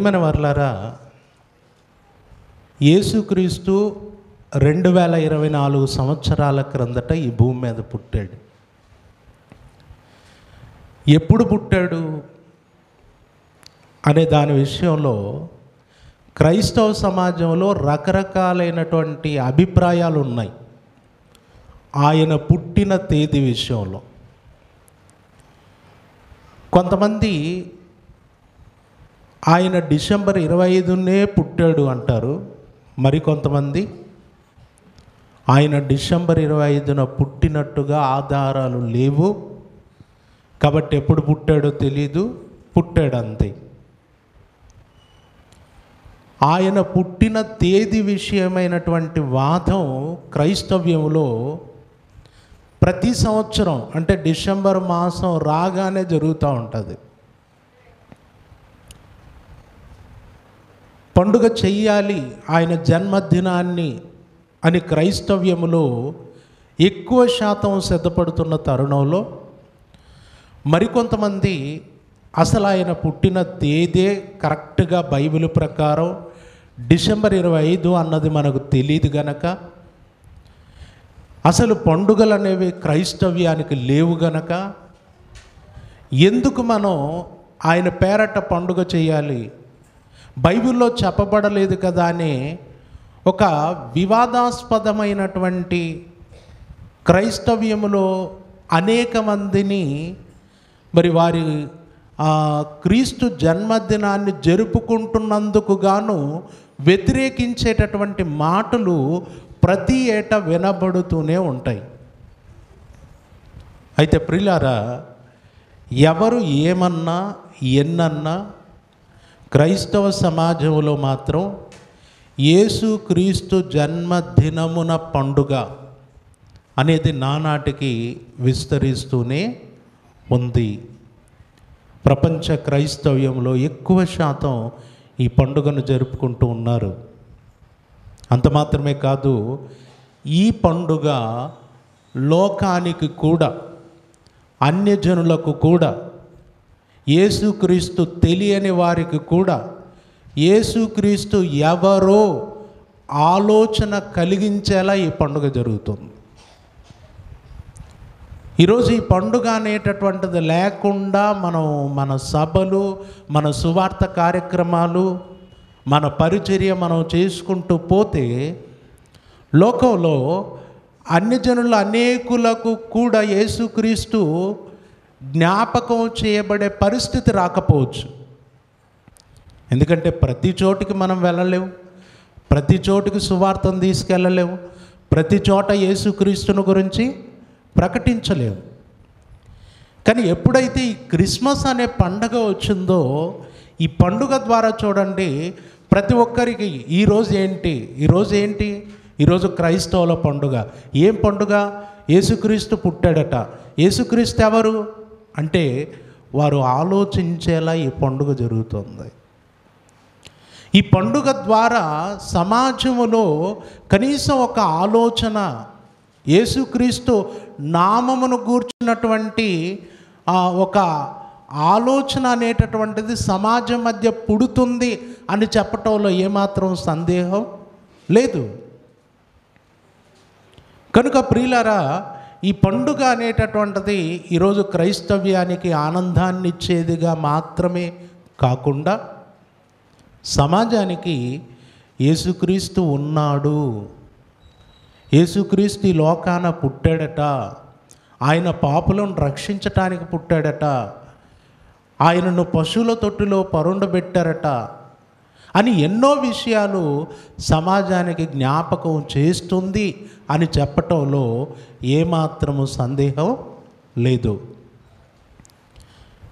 ప్రియమైన వారలారా, యేసుక్రీస్తు 2024 సంవత్సరాల క్రిందట ఈ భూమి మీద పుట్టాడు. ఎప్పుడు పుట్టాడు అనే దాని విషయంలో క్రైస్తవ సమాజంలో రకరకాలైనటువంటి అభిప్రాయాలు ఉన్నాయి. ఆయన పుట్టిన తేదీ విషయంలో కొంతమంది ఆయన డిసెంబర్ 25నే పుట్టాడు అంటారు. మరికొంతమంది ఆయన డిసెంబర్ 25న పుట్టినట్టుగా ఆధారాలు లేవు కాబట్టి ఎప్పుడు పుట్టాడో తెలీదు, పుట్టాడు అంతే. ఆయన పుట్టిన తేదీ విషయమైనటువంటి వాదం క్రైస్తవ్యంలో ప్రతి సంవత్సరం అంటే డిసెంబర్ మాసం రాగానే జరుగుతూ ఉంటుంది. పండుగ చెయ్యాలి ఆయన జన్మదినాన్ని అని క్రైస్తవ్యములో ఎక్కువ శాతం సిద్ధపడుతున్న తరుణంలో మరికొంతమంది అసలు ఆయన పుట్టిన తేదీ కరెక్ట్గా బైబిల్ ప్రకారం డిసెంబర్ 25 అన్నది మనకు తెలియదు గనక, అసలు పండుగలు అనేవి క్రైస్తవ్యానికి లేవు గనక ఎందుకు మనం ఆయన పేరట పండుగ చేయాలి, బైబిల్లో చెప్పబడలేదు కదా అని ఒక వివాదాస్పదమైనటువంటి క్రైస్తవ్యములో అనేక మందిని మరి వారి క్రీస్తు జన్మదినాన్ని జరుపుకుంటున్నందుకు గాను వ్యతిరేకించేటటువంటి మాటలు ప్రతి ఏటా వినబడుతూనే ఉంటాయి. అయితే ప్రియులారా, ఎవరు ఏమన్నా ఎన్నన్నా క్రైస్తవ సమాజంలో మాత్రం యేసుక్రీస్తు జన్మదినమున పండుగ అనేది నానాటికి విస్తరిస్తూనే ఉంది. ప్రపంచ క్రైస్తవ్యంలో ఎక్కువ శాతం ఈ పండుగను జరుపుకుంటూ ఉన్నారు. అంత మాత్రమే కాదు, ఈ పండుగ లోకానికి కూడా అన్యజనులకు కూడా యేసుక్రీస్తు తెలియని వారికి కూడా యేసుక్రీస్తు ఎవరో ఆలోచన కలిగించేలా ఈ పండుగ జరుగుతుంది. ఈరోజు ఈ పండుగ అనేటటువంటిది లేకుండా మనం మన సభలు, మన సువార్త కార్యక్రమాలు, మన పరిచర్య మనం చేసుకుంటూ పోతే లోకంలో అన్యజనుల అనేకులకు కూడా యేసుక్రీస్తు జ్ఞాపకం చేయబడే పరిస్థితి రాకపోవచ్చు. ఎందుకంటే ప్రతి చోటికి మనం వెళ్ళలేము, ప్రతి చోటికి సువార్తను తీసుకెళ్ళలేము, ప్రతి చోట యేసుక్రీస్తుని గురించి ప్రకటించలేము. కానీ ఎప్పుడైతే ఈ క్రిస్మస్ అనే పండుగ వచ్చిందో, ఈ పండుగ ద్వారా చూడండి ప్రతి ఒక్కరికి ఈరోజు ఏంటి, ఈరోజు క్రైస్తవుల పండుగ. ఏం పండుగ? యేసుక్రీస్తు పుట్టాడట. యేసుక్రీస్తు ఎవరు అంటే వారు ఆలోచించేలా ఈ పండుగ జరుగుతుంది. ఈ పండుగ ద్వారా సమాజంలో కనీసం ఒక ఆలోచన, యేసుక్రీస్తు నామమును గూర్చినటువంటి ఒక ఆలోచన అనేటటువంటిది సమాజం మధ్య పుడుతుంది అని చెప్పటంలో ఏమాత్రం సందేహం లేదు. కనుక ప్రియులారా, ఈ పండుగ అనేటటువంటిది ఈరోజు క్రైస్తవ్యానికి ఆనందాన్ని ఇచ్చేదిగా మాత్రమే కాకుండా సమాజానికి యేసుక్రీస్తు ఉన్నాడు, యేసుక్రీస్తు ఈ లోకాన పుట్టాడట, ఆయన పాపులను రక్షించటానికి పుట్టాడట, ఆయనను పశువుల తొట్టిలో పరుండబెట్టారట అని ఎన్నో విషయాలు సమాజానికి జ్ఞాపకం చేస్తుంది అని చెప్పటంలో ఏమాత్రము సందేహం లేదు.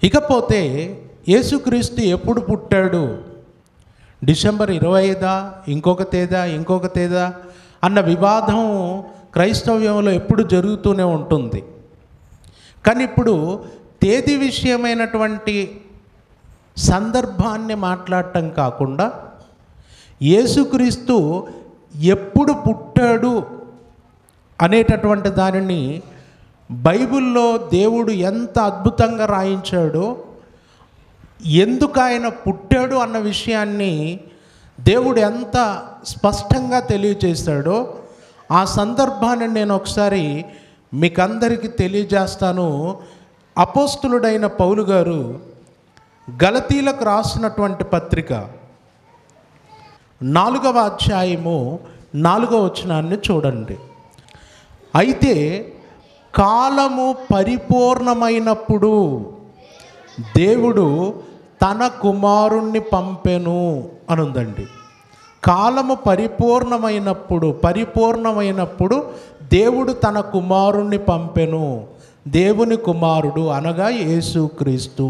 ఇకపోతే యేసుక్రీస్తు ఎప్పుడు పుట్టాడు? డిసెంబర్ 25 ఇంకొక తేదా అన్న వివాదం క్రైస్తవ్యంలో ఎప్పుడు జరుగుతూనే ఉంటుంది. కానీ ఇప్పుడు తేదీ విషయమైనటువంటి సందర్భాన్ని మాట్లాడటం కాకుండా యేసుక్రీస్తు ఎప్పుడు పుట్టాడు అనేటటువంటి దానిని బైబిల్లో దేవుడు ఎంత అద్భుతంగా రాయించాడో ఎందుకు ఆయన పుట్టాడు అన్న విషయాన్ని దేవుడు ఎంత స్పష్టంగా తెలియజేశాడో ఆ సందర్భాన్ని నేను ఒకసారి మీకందరికీ తెలియజేస్తాను. అపోస్తులుడైన పౌలు గారు గలతీలకు రాసినటువంటి పత్రిక 4వ అధ్యాయము 4వ వచనాన్ని చూడండి. అయితే కాలము పరిపూర్ణమైనప్పుడు దేవుడు తన కుమారుణ్ణి పంపెను అనుందండి. కాలము పరిపూర్ణమైనప్పుడు దేవుడు తన కుమారుణ్ణి పంపెను. దేవుని కుమారుడు అనగా యేసుక్రీస్తు.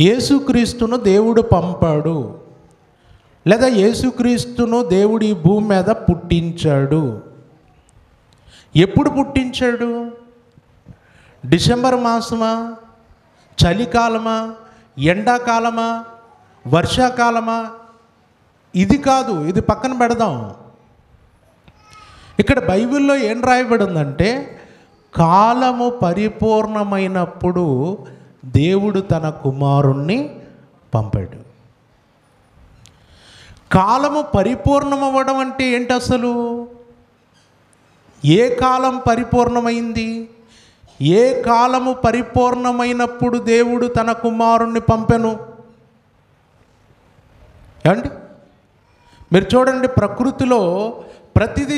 యేసుక్రీస్తును దేవుడు పంపాడు, లేదా యేసుక్రీస్తును దేవుడు ఈ భూమి మీద పుట్టించాడు. ఎప్పుడు పుట్టించాడు? డిసెంబర్ మాసమా, చలికాలమా, ఎండాకాలమా, వర్షాకాలమా? ఇది కాదు, ఇది పక్కన పెడదాం. ఇక్కడ బైబిల్లో ఏం రాయబడి ఉందంటే, కాలము పరిపూర్ణమైనప్పుడు దేవుడు తన కుమారుణ్ణి పంపాడు. కాలము పరిపూర్ణమవ్వడం అంటే ఏంటి అసలు? ఏ కాలం పరిపూర్ణమైంది? ఏ కాలము పరిపూర్ణమైనప్పుడు దేవుడు తన కుమారుణ్ణి పంపెను? ఏమండి, మీరు చూడండి, ప్రకృతిలో ప్రతిదీ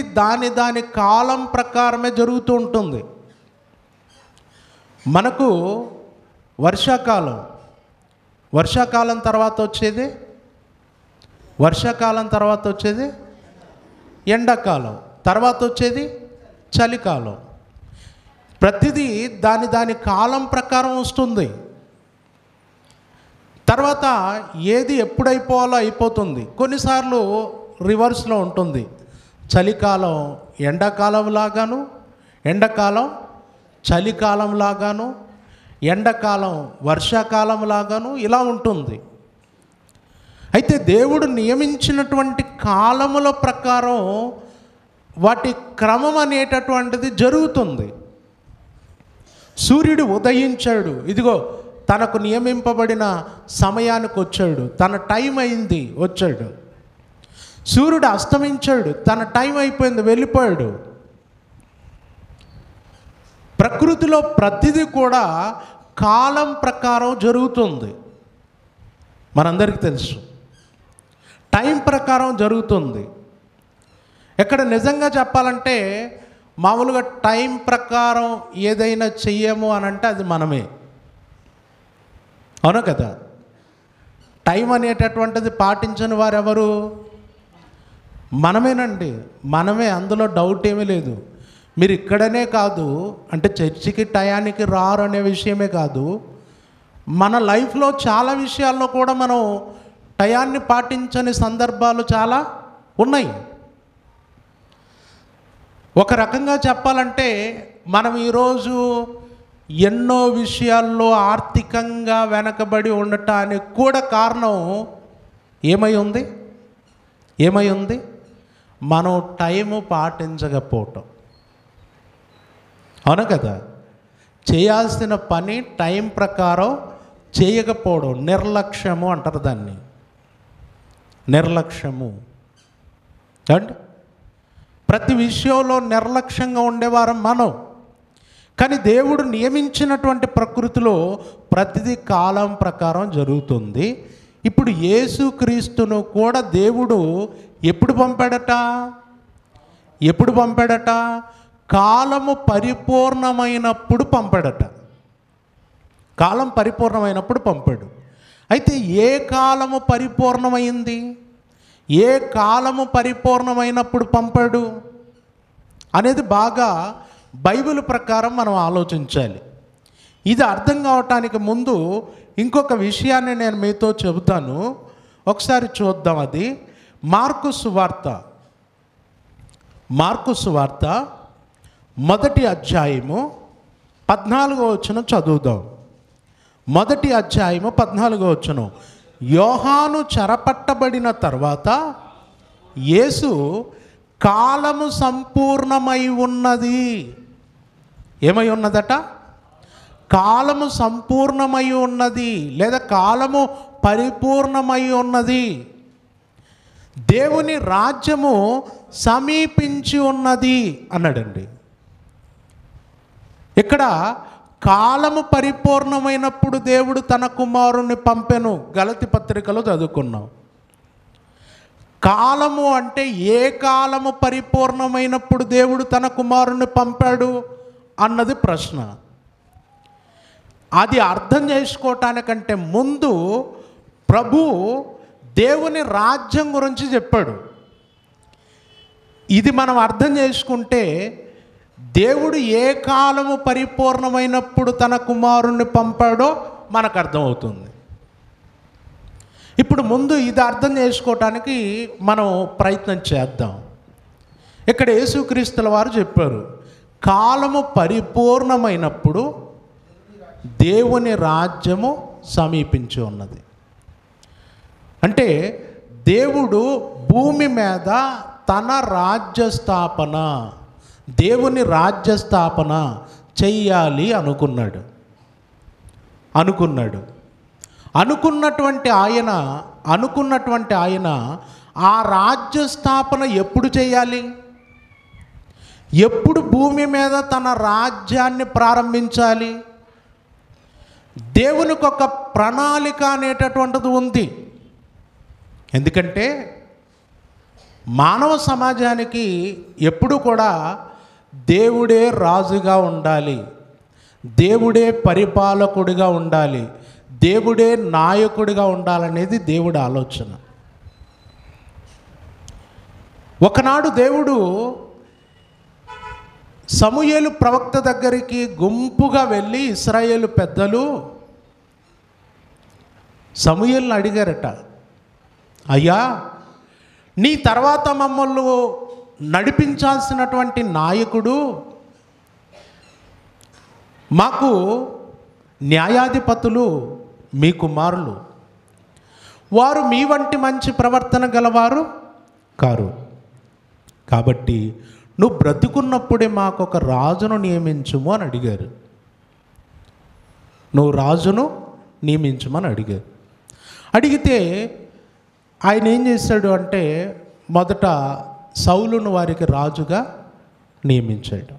దాని కాలం ప్రకారమే జరుగుతూ ఉంటుంది. మనకు వర్షాకాలం తర్వాత వచ్చేది ఎండాకాలం, తర్వాత వచ్చేది చలికాలం. ప్రతిదీ దాని కాలం ప్రకారం వస్తుంది. తర్వాత ఏది ఎప్పుడైపోవాలో అయిపోతుంది. కొన్నిసార్లు రివర్స్లో ఉంటుంది. చలికాలం ఎండాకాలం లాగాను, ఎండాకాలం చలికాలం లాగాను, ఎండాకాలం వర్షాకాలం లాగాను ఇలా ఉంటుంది. అయితే దేవుడు నియమించినటువంటి కాలముల ప్రకారం వాటి క్రమం అనేటటువంటిది జరుగుతుంది. సూర్యుడు ఉదయించాడు, ఇదిగో తనకు నియమింపబడిన సమయానికి వచ్చాడు, తన టైం అయింది, వచ్చాడు. సూర్యుడు అస్తమించాడు, తన టైం అయిపోయింది, వెళ్ళిపోయాడు. ప్రకృతిలో ప్రతిదీ కూడా కాలం ప్రకారం జరుగుతుంది. మనందరికీ తెలుసు, టైం ప్రకారం జరుగుతుంది. ఇక్కడ నిజంగా చెప్పాలంటే మామూలుగా టైం ప్రకారం ఏదైనా చెయ్యము అని అంటే అది మనమే. అవును కదా? టైం అనేటటువంటిది పాటించని వారెవరు? మనమేనండి, మనమే. అందులో డౌట్ ఏమీ లేదు. మీరు ఇక్కడనే కాదు, అంటే చర్చికి టయానికి రారు అనే విషయమే కాదు, మన లైఫ్లో చాలా విషయాల్లో కూడా మనం టయాన్ని పాటించని సందర్భాలు చాలా ఉన్నాయి. ఒక రకంగా చెప్పాలంటే మనం ఈరోజు ఎన్నో విషయాల్లో ఆర్థికంగా వెనకబడి ఉండటానికి కూడా కారణం ఏమై ఉంది? మనం టైము పాటించకపోవటం. అవును కదా? చేయాల్సిన పని టైం ప్రకారం చేయకపోవడం, నిర్లక్ష్యము అంటారు దాన్ని. నిర్లక్ష్యము అంటే ప్రతి విషయంలో నిర్లక్ష్యంగా ఉండేవారం మనం. కానీ దేవుడు నియమించినటువంటి ప్రకృతిలో ప్రతిదీ కాలం ప్రకారం జరుగుతుంది. ఇప్పుడు యేసుక్రీస్తును కూడా దేవుడు ఎప్పుడు పంపాడట? కాలము పరిపూర్ణమైనప్పుడు పంపాడట. కాలం పరిపూర్ణమైనప్పుడు పంపాడు. అయితే ఏ కాలము పరిపూర్ణమైంది? ఏ కాలము పరిపూర్ణమైనప్పుడు పంపాడు అనేది బాగా బైబిల్ ప్రకారం మనం ఆలోచించాలి. ఇది అర్థం కావటానికి ముందు ఇంకొక విషయాన్ని నేను మీతో చెబుతాను. ఒకసారి చూద్దాం. అది మార్కు సువార్త 1వ అధ్యాయము 14వ వచనం చదువుదాం. 1వ అధ్యాయము 14వ వచనం. యోహాను చెరపట్టబడిన తర్వాత యేసు కాలము సంపూర్ణమై ఉన్నది. ఏమై ఉన్నదట? కాలము సంపూర్ణమై ఉన్నది, లేదా కాలము పరిపూర్ణమై ఉన్నది, దేవుని రాజ్యము సమీపించి ఉన్నది అన్నాడండి. ఇక్కడ కాలము పరిపూర్ణమైనప్పుడు దేవుడు తన కుమారుణ్ణి పంపెను, గలతీ పత్రికలో చదువుకున్నాం. కాలము అంటే ఏ కాలము పరిపూర్ణమైనప్పుడు దేవుడు తన కుమారుణ్ణి పంపాడు అన్నది ప్రశ్న. అది అర్థం చేసుకోవటానికంటే ముందు ప్రభు దేవుని రాజ్యం గురించి చెప్పాడు. ఇది మనం అర్థం చేసుకుంటే దేవుడు ఏ కాలము పరిపూర్ణమైనప్పుడు తన కుమారుణ్ణి పంపాడో మనకు అర్థమవుతుంది. ఇప్పుడు ముందు ఇది అర్థం చేసుకోవటానికి మనం ప్రయత్నం చేద్దాం. ఇక్కడ యేసుక్రీస్తుల వారు చెప్పారు, కాలము పరిపూర్ణమైనప్పుడు దేవుని రాజ్యము సమీపించి ఉన్నది. అంటే దేవుడు భూమి మీద తన రాజ్య స్థాపన, దేవుని రాజ్య స్థాపన చెయ్యాలి అనుకున్నటువంటి ఆయన ఆ రాజ్య స్థాపన ఎప్పుడు చేయాలి? ఎప్పుడు భూమి మీద తన రాజ్యాన్ని ప్రారంభించాలి? దేవునికి ఒక ప్రణాళిక అనేటటువంటిది ఉంది. ఎందుకంటే మానవ సమాజానికి ఎప్పుడు కూడా దేవుడే రాజుగా ఉండాలి, దేవుడే పరిపాలకుడిగా ఉండాలి, దేవుడే నాయకుడిగా ఉండాలనేది దేవుడి ఆలోచన. ఒకనాడు దేవుడు సమూయేలు ప్రవక్త దగ్గరికి గుంపుగా వెళ్ళి ఇశ్రాయేలు పెద్దలు సమూయేలుని అడిగారట, అయ్యా, నీ తర్వాత మమ్మల్ని నడిపించాల్సినటువంటి నాయకుడు, మాకు న్యాయాధిపతులు మీ కుమారులు, వారు మీ వంటి మంచి ప్రవర్తన గలవారు కారు. కాబట్టి నువ్వు బ్రతుకున్నప్పుడే మాకు ఒక రాజును నియమించుము అని అడిగారు. నువ్వు రాజును నియమించమని అడిగారు. అడిగితే ఆయన ఏం చేశాడు అంటే మొదట సౌలును వారికి రాజుగా నియమించాడు.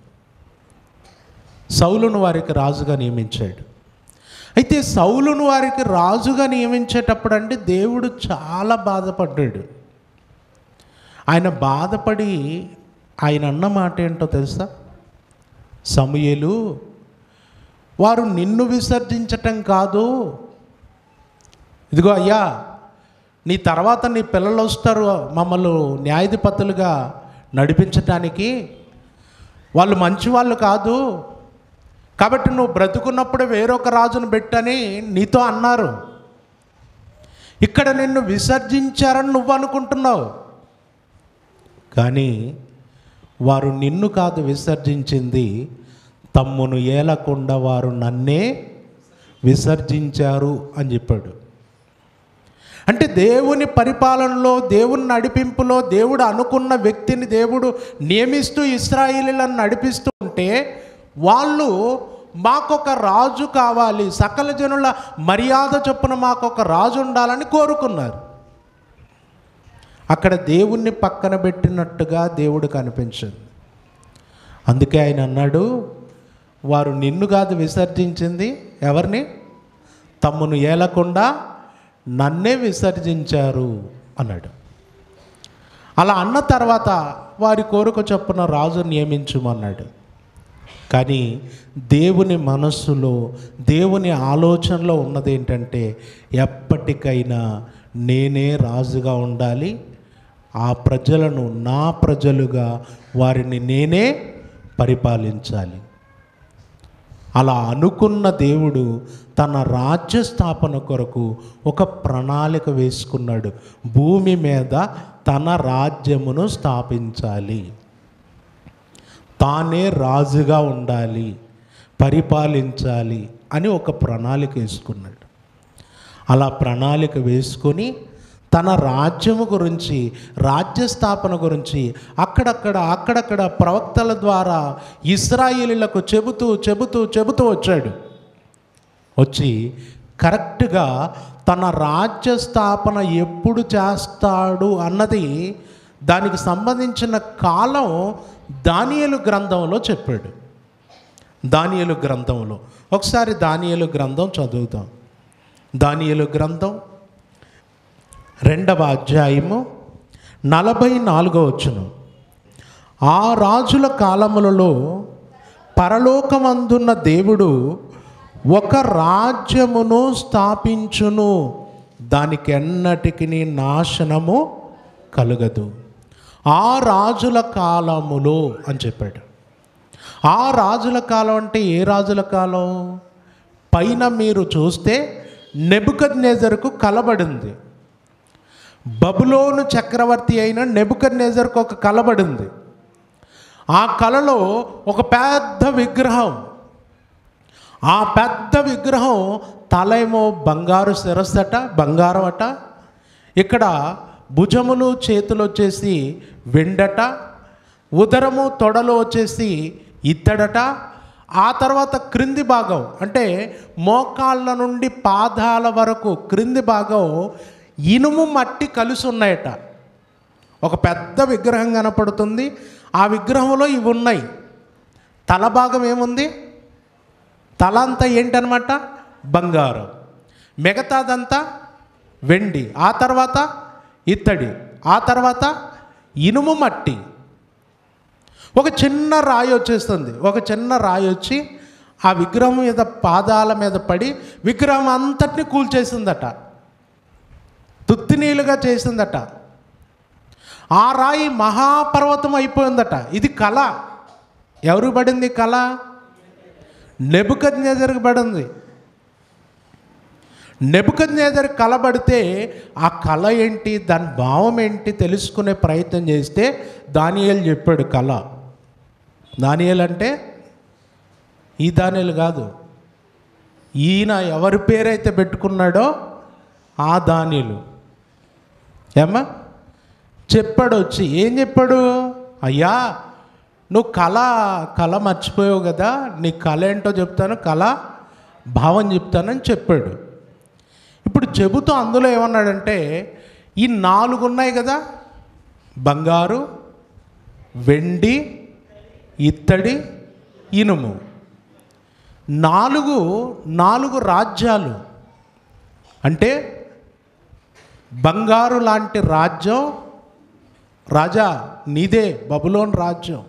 అయితే సౌలును వారికి రాజుగా నియమించేటప్పుడు అంటే దేవుడు చాలా బాధపడ్డాడు. ఆయన బాధపడి ఆయన అన్న మాట ఏంటో తెలుసా? సమూయేలు, వారు నిన్ను విసర్జించటం కాదు, ఇదిగో అయ్యా, నీ తర్వాత నీ పిల్లలు వస్తారు మమ్మల్ని న్యాయాధిపతులుగా నడిపించటానికి, వాళ్ళు మంచివాళ్ళు కాదు, కాబట్టి నువ్వు బ్రతుకున్నప్పుడే వేరొక రాజును పెట్టని నీతో అన్నారు. ఇక్కడ నిన్ను విసర్జించారని నువ్వు అనుకుంటున్నావు, కానీ వారు నిన్ను కాదు విసర్జించింది, తమ్మును ఏలకుండా వారు నన్నే విసర్జించారు అని చెప్పాడు. అంటే దేవుని పరిపాలనలో, దేవుని నడిపింపులో దేవుడు అనుకున్న వ్యక్తిని దేవుడు నియమిస్తూ ఇశ్రాయేలీయులను నడిపిస్తూ ఉంటే వాళ్ళు మాకొక రాజు కావాలి, సకల జనుల మర్యాద చొప్పున మాకొక రాజు ఉండాలని కోరుకున్నారు. అక్కడ దేవుణ్ణి పక్కన పెట్టినట్టుగా దేవుడు కనిపించింది. అందుకే ఆయన అన్నాడు, వారు నిన్ను కాదు విసర్జించింది, ఎవరిని? తమ్మును ఏలకుండా నన్నే విసర్జించారు అన్నాడు. అలా అన్న తర్వాత వారి కోరిక చొప్పున రాజు నియమించమన్నాడు. కానీ దేవుని మనస్సులో, దేవుని ఆలోచనలో ఉన్నది ఏంటంటే ఎప్పటికైనా నేనే రాజుగా ఉండాలి, ఆ ప్రజలను నా ప్రజలుగా వారిని నేనే పరిపాలించాలి. అలా అనుకున్న దేవుడు తన రాజ్య స్థాపన కొరకు ఒక ప్రణాళిక వేసుకున్నాడు. భూమి మీద తన రాజ్యమును స్థాపించాలి, తానే రాజుగా ఉండాలి, పరిపాలించాలి అని ఒక ప్రణాళిక వేసుకున్నాడు. అలా ప్రణాళిక వేసుకొని తన రాజ్యము గురించి, రాజ్యస్థాపన గురించి అక్కడక్కడ ప్రవక్తల ద్వారా ఇశ్రాయేలీయులకు చెబుతూ వచ్చాడు. వచ్చి కరెక్ట్గా తన రాజ్య స్థాపన ఎప్పుడు చేస్తాడు అన్నది దానికి సంబంధించిన కాలం దానియేలు గ్రంథంలో చెప్పాడు. దానియేలు గ్రంథంలో ఒకసారి దానియేలు గ్రంథం చదువుదాం. దానియేలు గ్రంథం 2వ అధ్యాయము 44వ వచనం. ఆ రాజుల కాలములలో పరలోకమందున్న దేవుడు ఒక రాజ్యమును స్థాపించును, దానికి ఎన్నటికి నాశనము కలుగదు. ఆ రాజుల కాలములో అని చెప్పాడు. ఆ రాజుల కాలం అంటే ఏ రాజుల కాలం? పైన మీరు చూస్తే నెబుకద్నెజరుకు కలబడింది. బబులోను చక్రవర్తి అయిన నెబుకద్నెజరుకు ఒక కలబడింది. ఆ కలలో ఒక పెద్ద విగ్రహం, ఆ పెద్ద విగ్రహం తలేమో బంగారు శిరస్సట, బంగారం అట. ఇక్కడ భుజములు చేతులు వచ్చేసి వెండట, ఉదరము తొడలు వచ్చేసి ఇత్తడట. ఆ తర్వాత క్రింది భాగం అంటే మోకాళ్ళ నుండి పాదాల వరకు క్రింది భాగం ఇనుము మట్టి కలిసి ఉన్నాయట. ఒక పెద్ద విగ్రహం కనపడుతుంది. ఆ విగ్రహంలో ఇవి ఉన్నాయి. తల భాగం ఏముంది? తల అంతా ఏంటనమాట? బంగారం. మిగతాదంతా వెండి. ఆ తర్వాత ఇత్తడి. ఆ తర్వాత ఇనుము మట్టి. ఒక చిన్న రాయి వచ్చేస్తుంది. ఒక చిన్న రాయి వచ్చి ఆ విగ్రహం మీద పాదాల మీద పడి విగ్రహం అంతటిని కూల్చేసిందట, తుత్తినీలుగా చేసిందట. ఆ రాయి మహాపర్వతం అయిపోయిందట. ఇది కళ. ఎవరు పడింది కళ? నెబుకద్నెజరుకు పడింది. నెబుకద్నెజరు కలబడితే ఆ కళ ఏంటి, దాని భావం ఏంటి తెలుసుకునే ప్రయత్నం చేస్తే దానియేలు చెప్పాడు కళ. దానియేలు అంటే ఈ దానియేలు కాదు, ఈయన ఎవరి పేరైతే పెట్టుకున్నాడో ఆ దానియేలు. ఏమ్మా చెప్పాడు. వచ్చి ఏం చెప్పాడు? అయ్యా నువ్వు కళ మర్చిపోయావు కదా, నీ కళ ఏంటో చెప్తాను, కళ భావం చెప్తానని చెప్పాడు. ఇప్పుడు చెబుతూ అందులో ఏమన్నాడంటే, ఈ 4 ఉన్నాయి కదా, బంగారు, వెండి, ఇత్తడి, ఇనుము, 4 రాజ్యాలు. అంటే బంగారు లాంటి రాజ్యం, రాజా నీదే బబులోన్ రాజ్యం.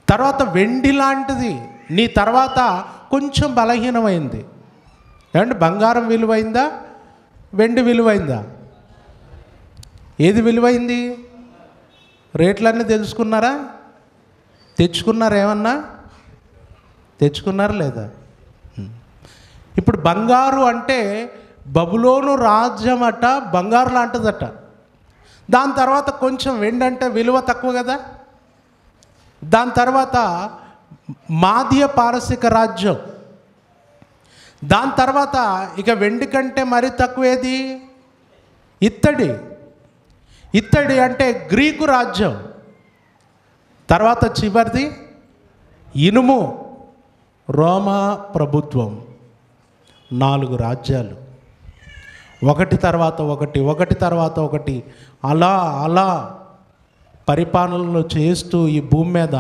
తర్వాత వెండి లాంటిది, నీ తర్వాత కొంచెం బలహీనమైంది. ఏమంటే బంగారం విలువైందా, వెండి విలువైందా? ఏది విలువైంది? రేట్లన్నీ తెలుసుకున్నారా? తెచ్చుకున్నారా? ఏమన్నా తెచ్చుకున్నారా లేదా? ఇప్పుడు బంగారు అంటే బబులోను రాజ్యం అట, బంగారు లాంటిదట. దాని తర్వాత కొంచెం వెండి అంటే విలువ తక్కువ కదా. దాని తర్వాత మాధ్య పారసిక రాజ్యం. దాని తర్వాత ఇక వెండి కంటే మరి తక్కువేది? ఇత్తడి. ఇత్తడి అంటే గ్రీకు రాజ్యం. తర్వాత చివరిది ఇనుము, రోమా ప్రభుత్వం. 4 రాజ్యాలు, ఒకటి తర్వాత ఒకటి, ఒకటి తర్వాత ఒకటి, అలా పరిపాలనలు చేస్తూ ఈ భూమి మీద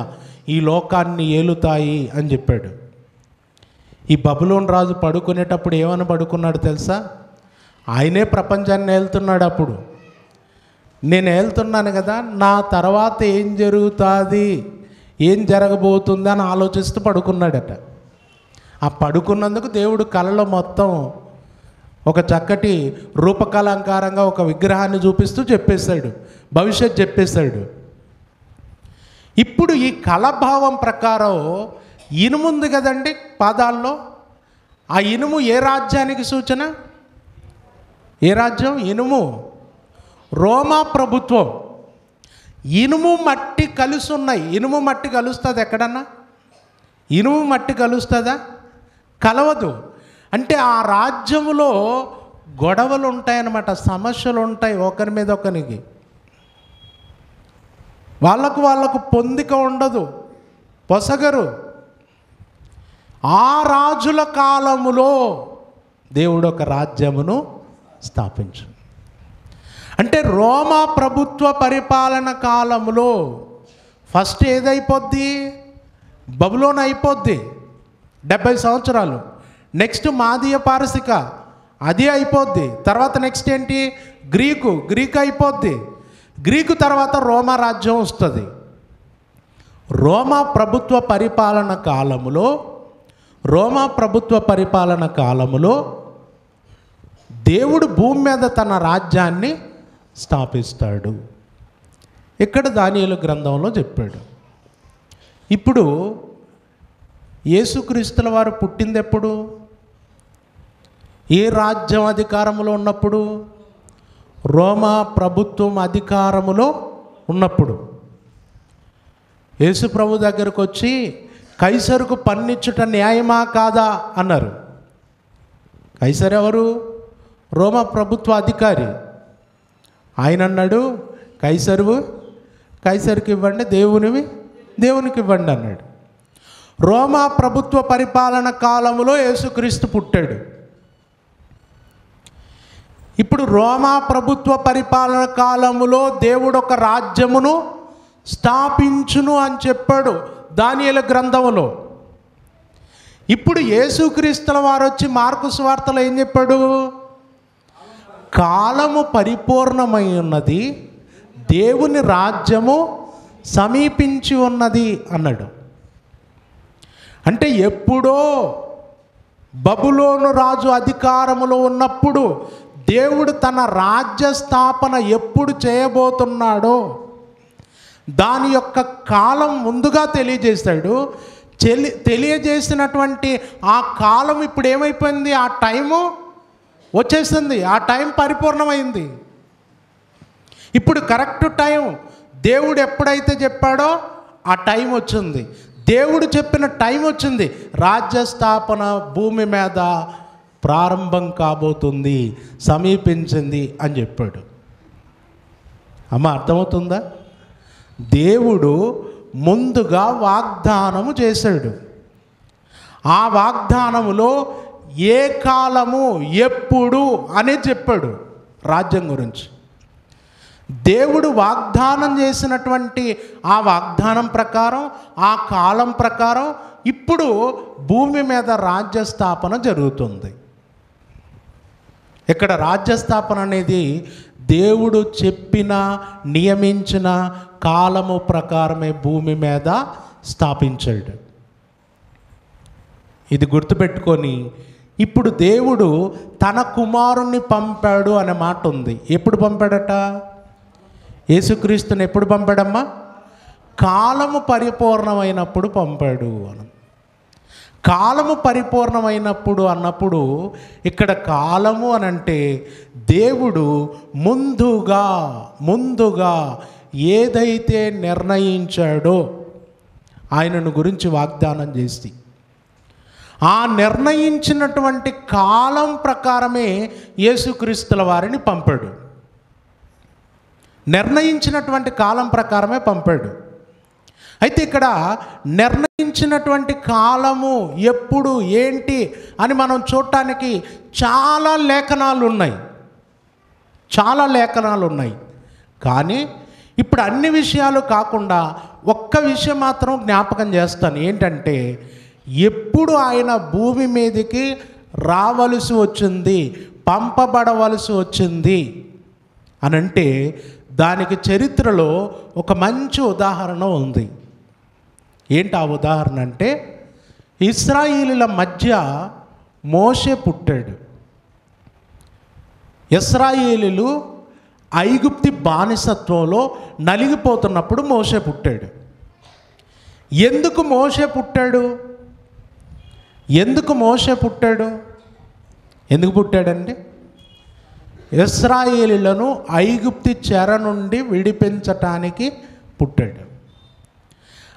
ఈ లోకాన్ని ఏలుతాయి అని చెప్పాడు. ఈ బబులోన్ రాజు పడుకునేటప్పుడు ఏమని పడుకున్నాడు తెలుసా? ఆయనే ప్రపంచాన్ని ఏలుతున్నాడు. అప్పుడు నేను ఏలుతున్నాను కదా, నా తర్వాత ఏం జరుగుతుంది, ఏం జరగబోతుంది అని ఆలోచిస్తూ పడుకున్నాడట. ఆ పడుకున్నందుకు దేవుడు కలలో మొత్తం ఒక చక్కటి రూపకలంకారంగా ఒక విగ్రహాన్ని చూపిస్తూ చెప్పేశాడు, భవిష్యత్ చెప్పేశాడు. ఇప్పుడు ఈ కళభావం ప్రకారం ఇనుము ఉంది కదండి పాదాల్లో. ఆ ఇనుము ఏ రాజ్యానికి సూచన? ఏ రాజ్యం? ఇనుము, రోమా ప్రభుత్వం. ఇనుము మట్టి కలిసి ఉన్నాయి. ఇనుము మట్టి కలుస్తుంది ఎక్కడన్నా? ఇనుము మట్టి కలుస్తుందా? కలవదు. అంటే ఆ రాజ్యములో గొడవలు ఉంటాయన్నమాట, సమస్యలు ఉంటాయి ఒకరి మీద ఒకరికి. వాళ్ళకు పొందిక ఉండదు, పొసగరు. ఆ రాజుల కాలములో దేవుడు ఒక రాజ్యమును స్థాపించు. అంటే రోమా ప్రభుత్వ పరిపాలన కాలంలో ఫస్ట్ ఏదైపోద్ది? బబులోన్ అయిపోద్ది 70 సంవత్సరాలు. నెక్స్ట్ మాదీయ పారసిక, అది అయిపోద్ది. తర్వాత నెక్స్ట్ ఏంటి? గ్రీకు అయిపోద్ది. గ్రీకు తర్వాత రోమా రాజ్యం వస్తుంది. రోమా ప్రభుత్వ పరిపాలన కాలములో దేవుడు భూమి మీద తన రాజ్యాన్ని స్థాపిస్తాడు. ఇక్కడ దానియేలు గ్రంథంలో చెప్పాడు. ఇప్పుడు యేసుక్రీస్తుల వారు పుట్టింది ఎప్పుడు? ఏ రాజ్యం అధికారంలో ఉన్నప్పుడు? రోమా ప్రభుత్వం అధికారములో ఉన్నప్పుడు. యేసు ప్రభు దగ్గరకు వచ్చి కైసరుకు పన్నిచ్చుట న్యాయమా కాదా అన్నారు. కైసరు ఎవరు? రోమా ప్రభుత్వ అధికారి. ఆయన అన్నాడు, కైసరుకి ఇవ్వండి, దేవునికి ఇవ్వండి అన్నాడు. రోమా ప్రభుత్వ పరిపాలన కాలంలో యేసుక్రీస్తు పుట్టాడు. ఇప్పుడు రోమా ప్రభుత్వ పరిపాలన కాలములో దేవుడు ఒక రాజ్యమును స్థాపించును అని చెప్పాడు దానియేలు గ్రంథంలో. ఇప్పుడు యేసుక్రీస్తుల వారు వచ్చి మార్కు సువార్తలో ఏం చెప్పాడు? కాలము పరిపూర్ణమై ఉన్నది, దేవుని రాజ్యము సమీపించి ఉన్నది అన్నాడు. అంటే ఎప్పుడో బబులోను రాజు అధికారములో ఉన్నప్పుడు దేవుడు తన రాజ్య స్థాపన ఎప్పుడు చేయబోతున్నాడో దాని యొక్క కాలం ముందుగా తెలియజేశాడు. తెలియజేసినటువంటి ఆ కాలం ఇప్పుడు ఏమైపోయింది? ఆ టైము వచ్చేసింది, ఆ టైం పరిపూర్ణమైంది. ఇప్పుడు కరెక్ట్ టైం దేవుడు ఎప్పుడైతే చెప్పాడో ఆ టైం వచ్చింది. దేవుడు చెప్పిన టైం వచ్చింది. రాజ్య స్థాపన భూమి మీద ప్రారంభం కాబోతుంది, సమీపించింది అని చెప్పాడు. అమ్మ, అర్థమవుతుందా? దేవుడు ముందుగా వాగ్దానము చేశాడు. ఆ వాగ్దానములో ఏ కాలము, ఎప్పుడు అని చెప్పాడు రాజ్యం గురించి. దేవుడు వాగ్దానం చేసినటువంటి ఆ వాగ్దానం ప్రకారం, ఆ కాలం ప్రకారం ఇప్పుడు భూమి మీద రాజ్య స్థాపన జరుగుతుంది. ఇక్కడ రాజ్యస్థాపన అనేది దేవుడు చెప్పిన, నియమించిన కాలము ప్రకారమే భూమి మీద స్థాపించాడు. ఇది గుర్తుపెట్టుకొని ఇప్పుడు దేవుడు తన కుమారుణ్ణి పంపాడు అనే మాట ఉంది. ఎప్పుడు పంపాడట? యేసుక్రీస్తుని ఎప్పుడు పంపాడమ్మా? కాలము పరిపూర్ణమైనప్పుడు పంపాడు అని. కాలము పరిపూర్ణమైనప్పుడు అన్నప్పుడు ఇక్కడ కాలము అని అంటే దేవుడు ముందుగా ఏదైతే నిర్ణయించాడో ఆయనను గురించి వాగ్దానం చేసి ఆ నిర్ణయించినటువంటి కాలం ప్రకారమే యేసుక్రీస్తుల వారిని పంపాడు. నిర్ణయించినటువంటి కాలం ప్రకారమే పంపాడు. అయితే ఇక్కడ నిర్ణయించినటువంటి కాలము ఎప్పుడు, ఏంటి అని మనం చూడటానికి చాలా లేఖనాలు ఉన్నాయి. కానీ ఇప్పుడు అన్ని విషయాలు కాకుండా ఒక్క విషయం మాత్రం జ్ఞాపకం చేస్తాను. ఏంటంటే, ఎప్పుడు ఆయన భూమి మీదకి రావలసి వచ్చింది, పంపబడవలసి వచ్చింది అనంటే దానికి చరిత్రలో ఒక మంచి ఉదాహరణ ఉంది. ఏంటి ఆ ఉదాహరణ అంటే, ఇశ్రాయేలీల మధ్య మోషే పుట్టాడు. ఇశ్రాయేలీలు ఐగుప్తి బానిసత్వంలో నలిగిపోతున్నప్పుడు మోషే పుట్టాడు. ఎందుకు మోషే పుట్టాడు? ఎందుకు పుట్టాడండి? ఇశ్రాయేలీలను ఐగుప్తి చెర నుండి విడిపించటానికి పుట్టాడు.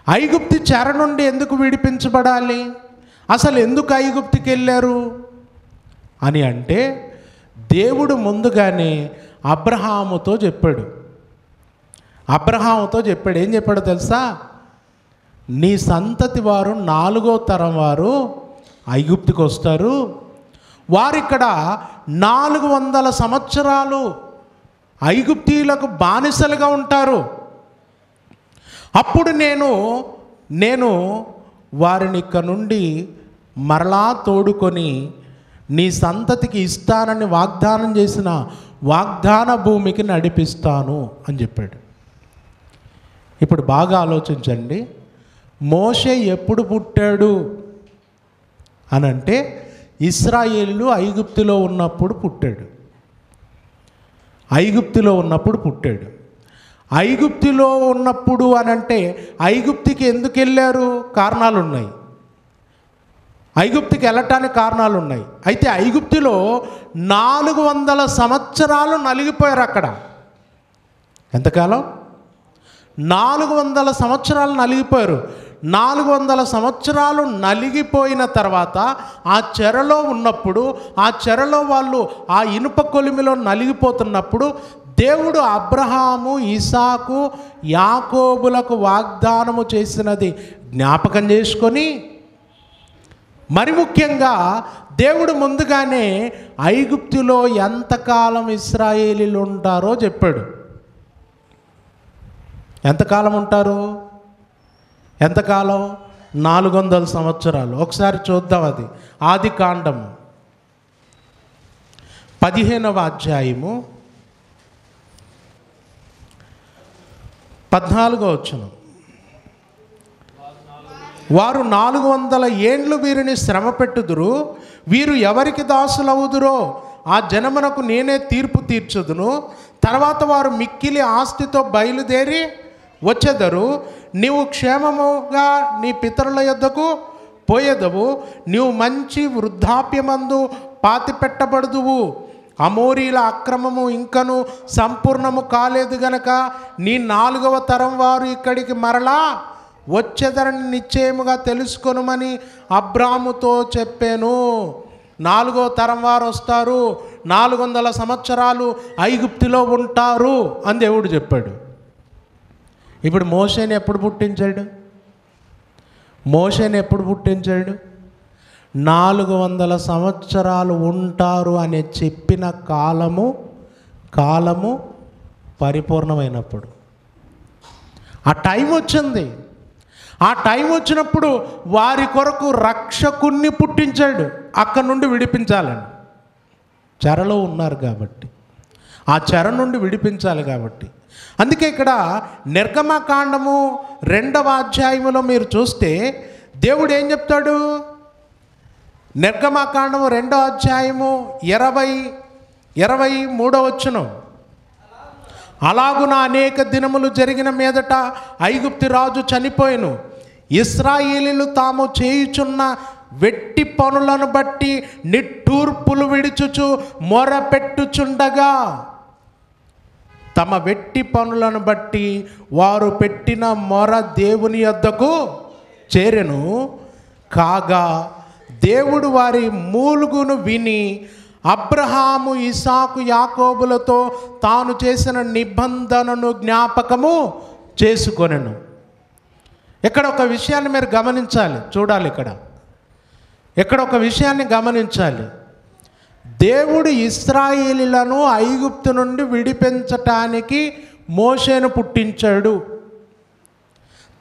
ఐగుప్తి చెర నుండి ఎందుకు విడిపించబడాలి? అసలు ఎందుకు ఐగుప్తికి వెళ్ళారు అని అంటే, దేవుడు ముందుగానే అబ్రహాముతో చెప్పాడు. ఏం చెప్పాడో తెలుసా? నీ సంతతి వారు 4వ తరం వారు ఐగుప్తుకి వస్తారు. వారిక్కడ 400 సంవత్సరాలు ఐగుప్తీయులకు బానిసలుగా ఉంటారు. అప్పుడు నేను వారిని ఇక్కడ నుండి మరలా తోడుకొని నీ సంతతికి ఇస్తానని వాగ్దానం చేసిన వాగ్దాన భూమికి నడిపిస్తాను అని చెప్పాడు. ఇప్పుడు బాగా ఆలోచించండి, మోషే ఎప్పుడు పుట్టాడు అనంటే ఇశ్రాయేలు ఐగుప్తులో ఉన్నప్పుడు పుట్టాడు. ఐగుప్తులో ఉన్నప్పుడు పుట్టాడు. ఐగుప్తులో ఉన్నప్పుడు అనంటే ఐగుప్తికి ఎందుకు వెళ్ళారు? కారణాలు ఉన్నాయి. ఐగుప్తికి వెళ్ళటానికి కారణాలు ఉన్నాయి. అయితే ఐగుప్తులో 400 సంవత్సరాలు నలిగిపోయారు. అక్కడ ఎంతకాలం? 400 సంవత్సరాలు నలిగిపోయారు. 400 సంవత్సరాలు నలిగిపోయిన తర్వాత ఆ చెరలో ఉన్నప్పుడు, ఆ చెరలో వాళ్ళు ఆ ఇనుప కొలిమిలో నలిగిపోతున్నప్పుడు దేవుడు అబ్రహాము, ఇసాకు, యాకోబులకు వాగ్దానము చేసినది జ్ఞాపకం చేసుకొని, మరి ముఖ్యంగా దేవుడు ముందుగానే ఐగుప్తులో ఎంతకాలం ఇశ్రాయేలీలు ఉంటారో చెప్పాడు. ఎంతకాలం ఉంటారు? ఎంతకాలం? 400 సంవత్సరాలు. ఒకసారి చూద్దాం. అది ఆదికాండము 15వ అధ్యాయము 14వ వచనం. వారు 400 ఏండ్లు వీరిని శ్రమ పెట్టుదురు, వీరు ఎవరికి దాసులవుదురో ఆ జనమునకు నేనే తీర్పు తీర్చుదును. తర్వాత వారు మిక్కిలి ఆస్తితో బయలుదేరి వచ్చెదరు. నీవు క్షేమముగా నీ పితరుల యొద్దకు పోయేదవు. నీవు మంచి వృద్ధాప్యమందు పాతి పెట్టబడుదువు. అమోరీల అక్రమము ఇంకను సంపూర్ణము కాలేదు గనక నీ 4వ తరం వారు ఇక్కడికి మరలా వచ్చేదరని నిశ్చయముగా తెలుసుకొనుమని అబ్రాముతో చెప్పాను. 4వ తరం వారు వస్తారు, 400 సంవత్సరాలు ఐగుప్తులో ఉంటారు అని దేవుడు చెప్పాడు. ఇప్పుడు మోషేని ఎప్పుడు పుట్టించాడు? మోషేని ఎప్పుడు పుట్టించాడు? 400 సంవత్సరాలు ఉంటారు అని చెప్పిన కాలము పరిపూర్ణమైనప్పుడు. ఆ టైం వచ్చింది. ఆ టైం వచ్చినప్పుడు వారి కొరకు రక్షకుణ్ణి పుట్టించాడు. అక్కడి నుండి విడిపించాలని. చెరలో ఉన్నారు కాబట్టి, ఆ చెర నుండి విడిపించాలి కాబట్టి. అందుకే ఇక్కడ నిర్గమకాండము 2వ అధ్యాయములో మీరు చూస్తే దేవుడు ఏం చెప్తాడు? నిర్గమకాండము 2వ అధ్యాయము 23వ వచనం. అలాగున అనేక దినములు జరిగిన మీదట ఐగుప్తు రాజు చనిపోయెను. ఇశ్రాయేలీలు తాము చేయుచున్న వెట్టి పనులను బట్టి నిట్టూర్పులు విడుచుచు మొరపెట్టుచుండగా, తమ వెట్టి పనులను బట్టి వారు పెట్టిన మొర దేవుని యొద్దకు చేరెను. కాగా దేవుడు వారి మూలుగును విని అబ్రహాము, ఇసాకు, యాకోబులతో తాను చేసిన నిబంధనను జ్ఞాపకము చేసుకొనెను. ఇక్కడ ఒక విషయాన్ని మీరు గమనించాలి, చూడాలి. ఇక్కడ ఒక విషయాన్ని గమనించాలి. దేవుడు ఇశ్రాయేలీలను ఐగుప్తు నుండి విడిపించటానికి మోషేను పుట్టించాడు.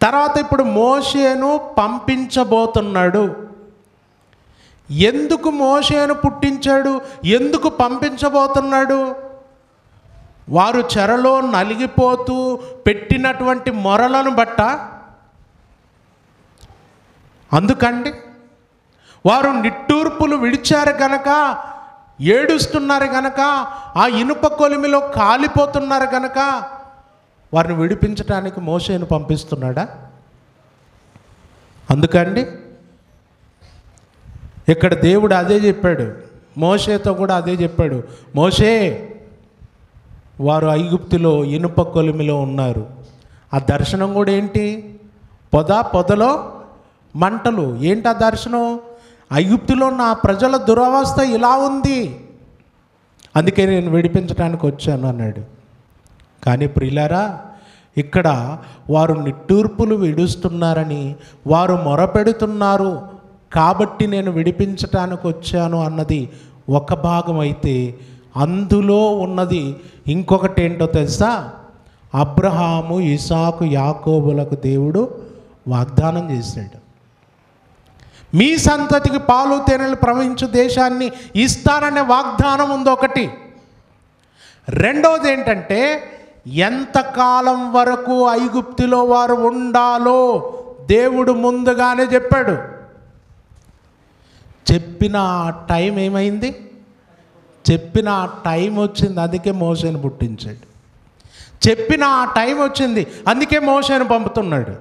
తర్వాత ఇప్పుడు మోషేను పంపించబోతున్నాడు. ఎందుకు మోషేను పుట్టించాడు? ఎందుకు పంపించబోతున్నాడు? వారు చెరలో నలిగిపోతూ పెట్టినటువంటి మొరలను బట్ట. అందుకండి వారు నిట్టూర్పులు విడిచారు గనక, ఏడుస్తున్నారు గనక, ఆ ఇనుప కొలిమిలో కాలిపోతున్నారు గనక వారిని విడిపించడానికి మోషేను పంపిస్తున్నాడా? అందుకండి ఇక్కడ దేవుడు అదే చెప్పాడు, మోషేతో కూడా అదే చెప్పాడు. మోషే, వారు ఐగుప్తులో ఇనుప కొలిమిలో ఉన్నారు. ఆ దర్శనం కూడా ఏంటి? పొదలో మంటలు. ఏంటి ఆ దర్శనం? ఐగుప్తులో నా ప్రజల దురవస్థ ఇలా ఉంది, అందుకే నేను విడిపించడానికి వచ్చాను అన్నాడు. కానీ ప్రియులారా, ఇక్కడ వారు నిట్టూర్పులు విడుస్తున్నారని, వారు మొరపెడుతున్నారు కాబట్టి నేను విడిపించటానికి వచ్చాను అన్నది ఒక భాగం అయితే, అందులో ఉన్నది ఇంకొకటి ఏంటో తెలుసా? అబ్రహాము, ఇసాకు, యాకోబులకు దేవుడు వాగ్దానం చేశాడు. మీ సంతతికి పాలు తేనెలు ప్రవహించు దేశాన్ని ఇస్తాననే వాగ్దానం ఉంది ఒకటి. రెండవది ఏంటంటే, ఎంతకాలం వరకు ఐగుప్తులో వారు ఉండాలో దేవుడు ముందుగానే చెప్పాడు. చెప్పిన టైం ఏమైంది? చెప్పిన టైం వచ్చింది, అందుకే మోషేను పుట్టించాడు. చెప్పిన టైం వచ్చింది, అందుకే మోషేను పంపుతున్నాడు.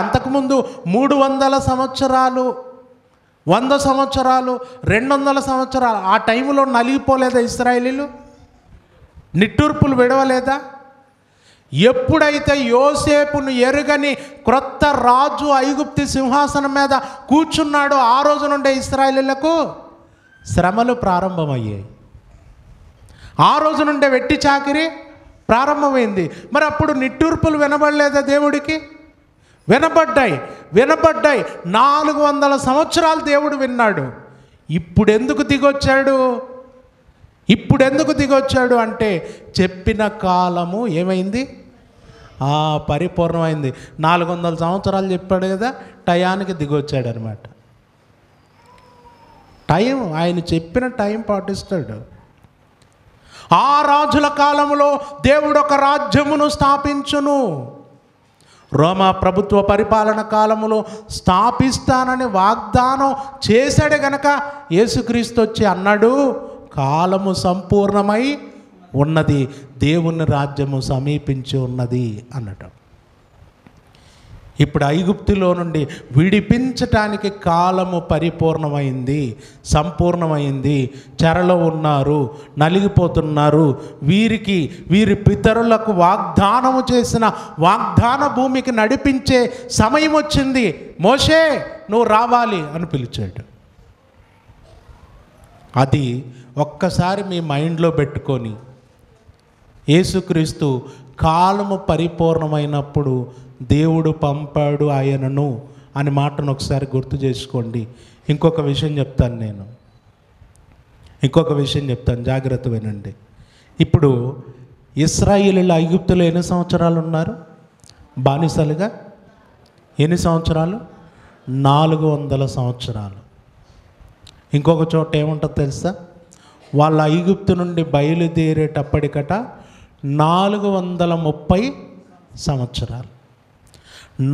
అంతకుముందు 300 సంవత్సరాలు, 100 సంవత్సరాలు, 200 సంవత్సరాలు ఆ టైంలో నలిగిపోలేదా ఇశ్రాయేలీలు? నిట్టూర్పులు విడవలేదా? ఎప్పుడైతే యోసేపును ఎరుగని క్రొత్త రాజు ఐగుప్తు సింహాసనం మీద కూర్చున్నాడో ఆ రోజు నుండే ఇశ్రాయేలీలకు శ్రమలు ప్రారంభమయ్యాయి. ఆ రోజు నుండే వెట్టి చాకిరి ప్రారంభమైంది. మరి అప్పుడు నిట్టూర్పులు వినబడలేదా దేవుడికి? వినబడ్డాయి. 400 సంవత్సరాలు దేవుడు విన్నాడు. ఇప్పుడెందుకు దిగొచ్చాడు అంటే, చెప్పిన కాలము ఏమైంది? పరిపూర్ణమైంది. 400 సంవత్సరాలు చెప్పాడు కదా, టయానికి దిగొచ్చాడు అనమాట. టైం, ఆయన చెప్పిన టైం పాటిస్తాడు. ఆ రాజుల కాలంలో దేవుడు ఒక రాజ్యమును స్థాపించును. రోమా ప్రభుత్వ పరిపాలన కాలములో స్థాపిస్తానని వాగ్దానం చేశాడు గనక యేసుక్రీస్తు వచ్చి అన్నాడు, కాలము సంపూర్ణమై ఉన్నది, దేవుని రాజ్యము సమీపించి ఉన్నది అన్నట్టు. ఇప్పుడు ఐగుప్తులో నుండి విడిపించటానికి కాలము పరిపూర్ణమైంది, సంపూర్ణమైంది. చెరలో ఉన్నారు, నలిగిపోతున్నారు. వీరి పితరులకు వాగ్దానము చేసిన వాగ్దాన భూమికి నడిపించే సమయం వచ్చింది. మోషే, నువ్వు రావాలి అని పిలిచాడు. అది ఒక్కసారి మీ మైండ్లో పెట్టుకొని, యేసుక్రీస్తు కాలము పరిపూర్ణమైనప్పుడు దేవుడు పంపాడు ఆయనను అని మాటను ఒకసారి గుర్తు చేసుకోండి. ఇంకొక విషయం చెప్తాను, జాగ్రత్త వినండి. ఇప్పుడు ఇశ్రాయేలీయులు ఐగుప్తులో ఎన్ని సంవత్సరాలు ఉన్నారు బానిసలుగా? ఎన్ని సంవత్సరాలు? 400 సంవత్సరాలు. ఇంకొక చోట ఏముంటుందో తెలుసా? వాళ్ళ ఐగుప్తు నుండి బయలుదేరేటప్పటికట 430 సంవత్సరాలు.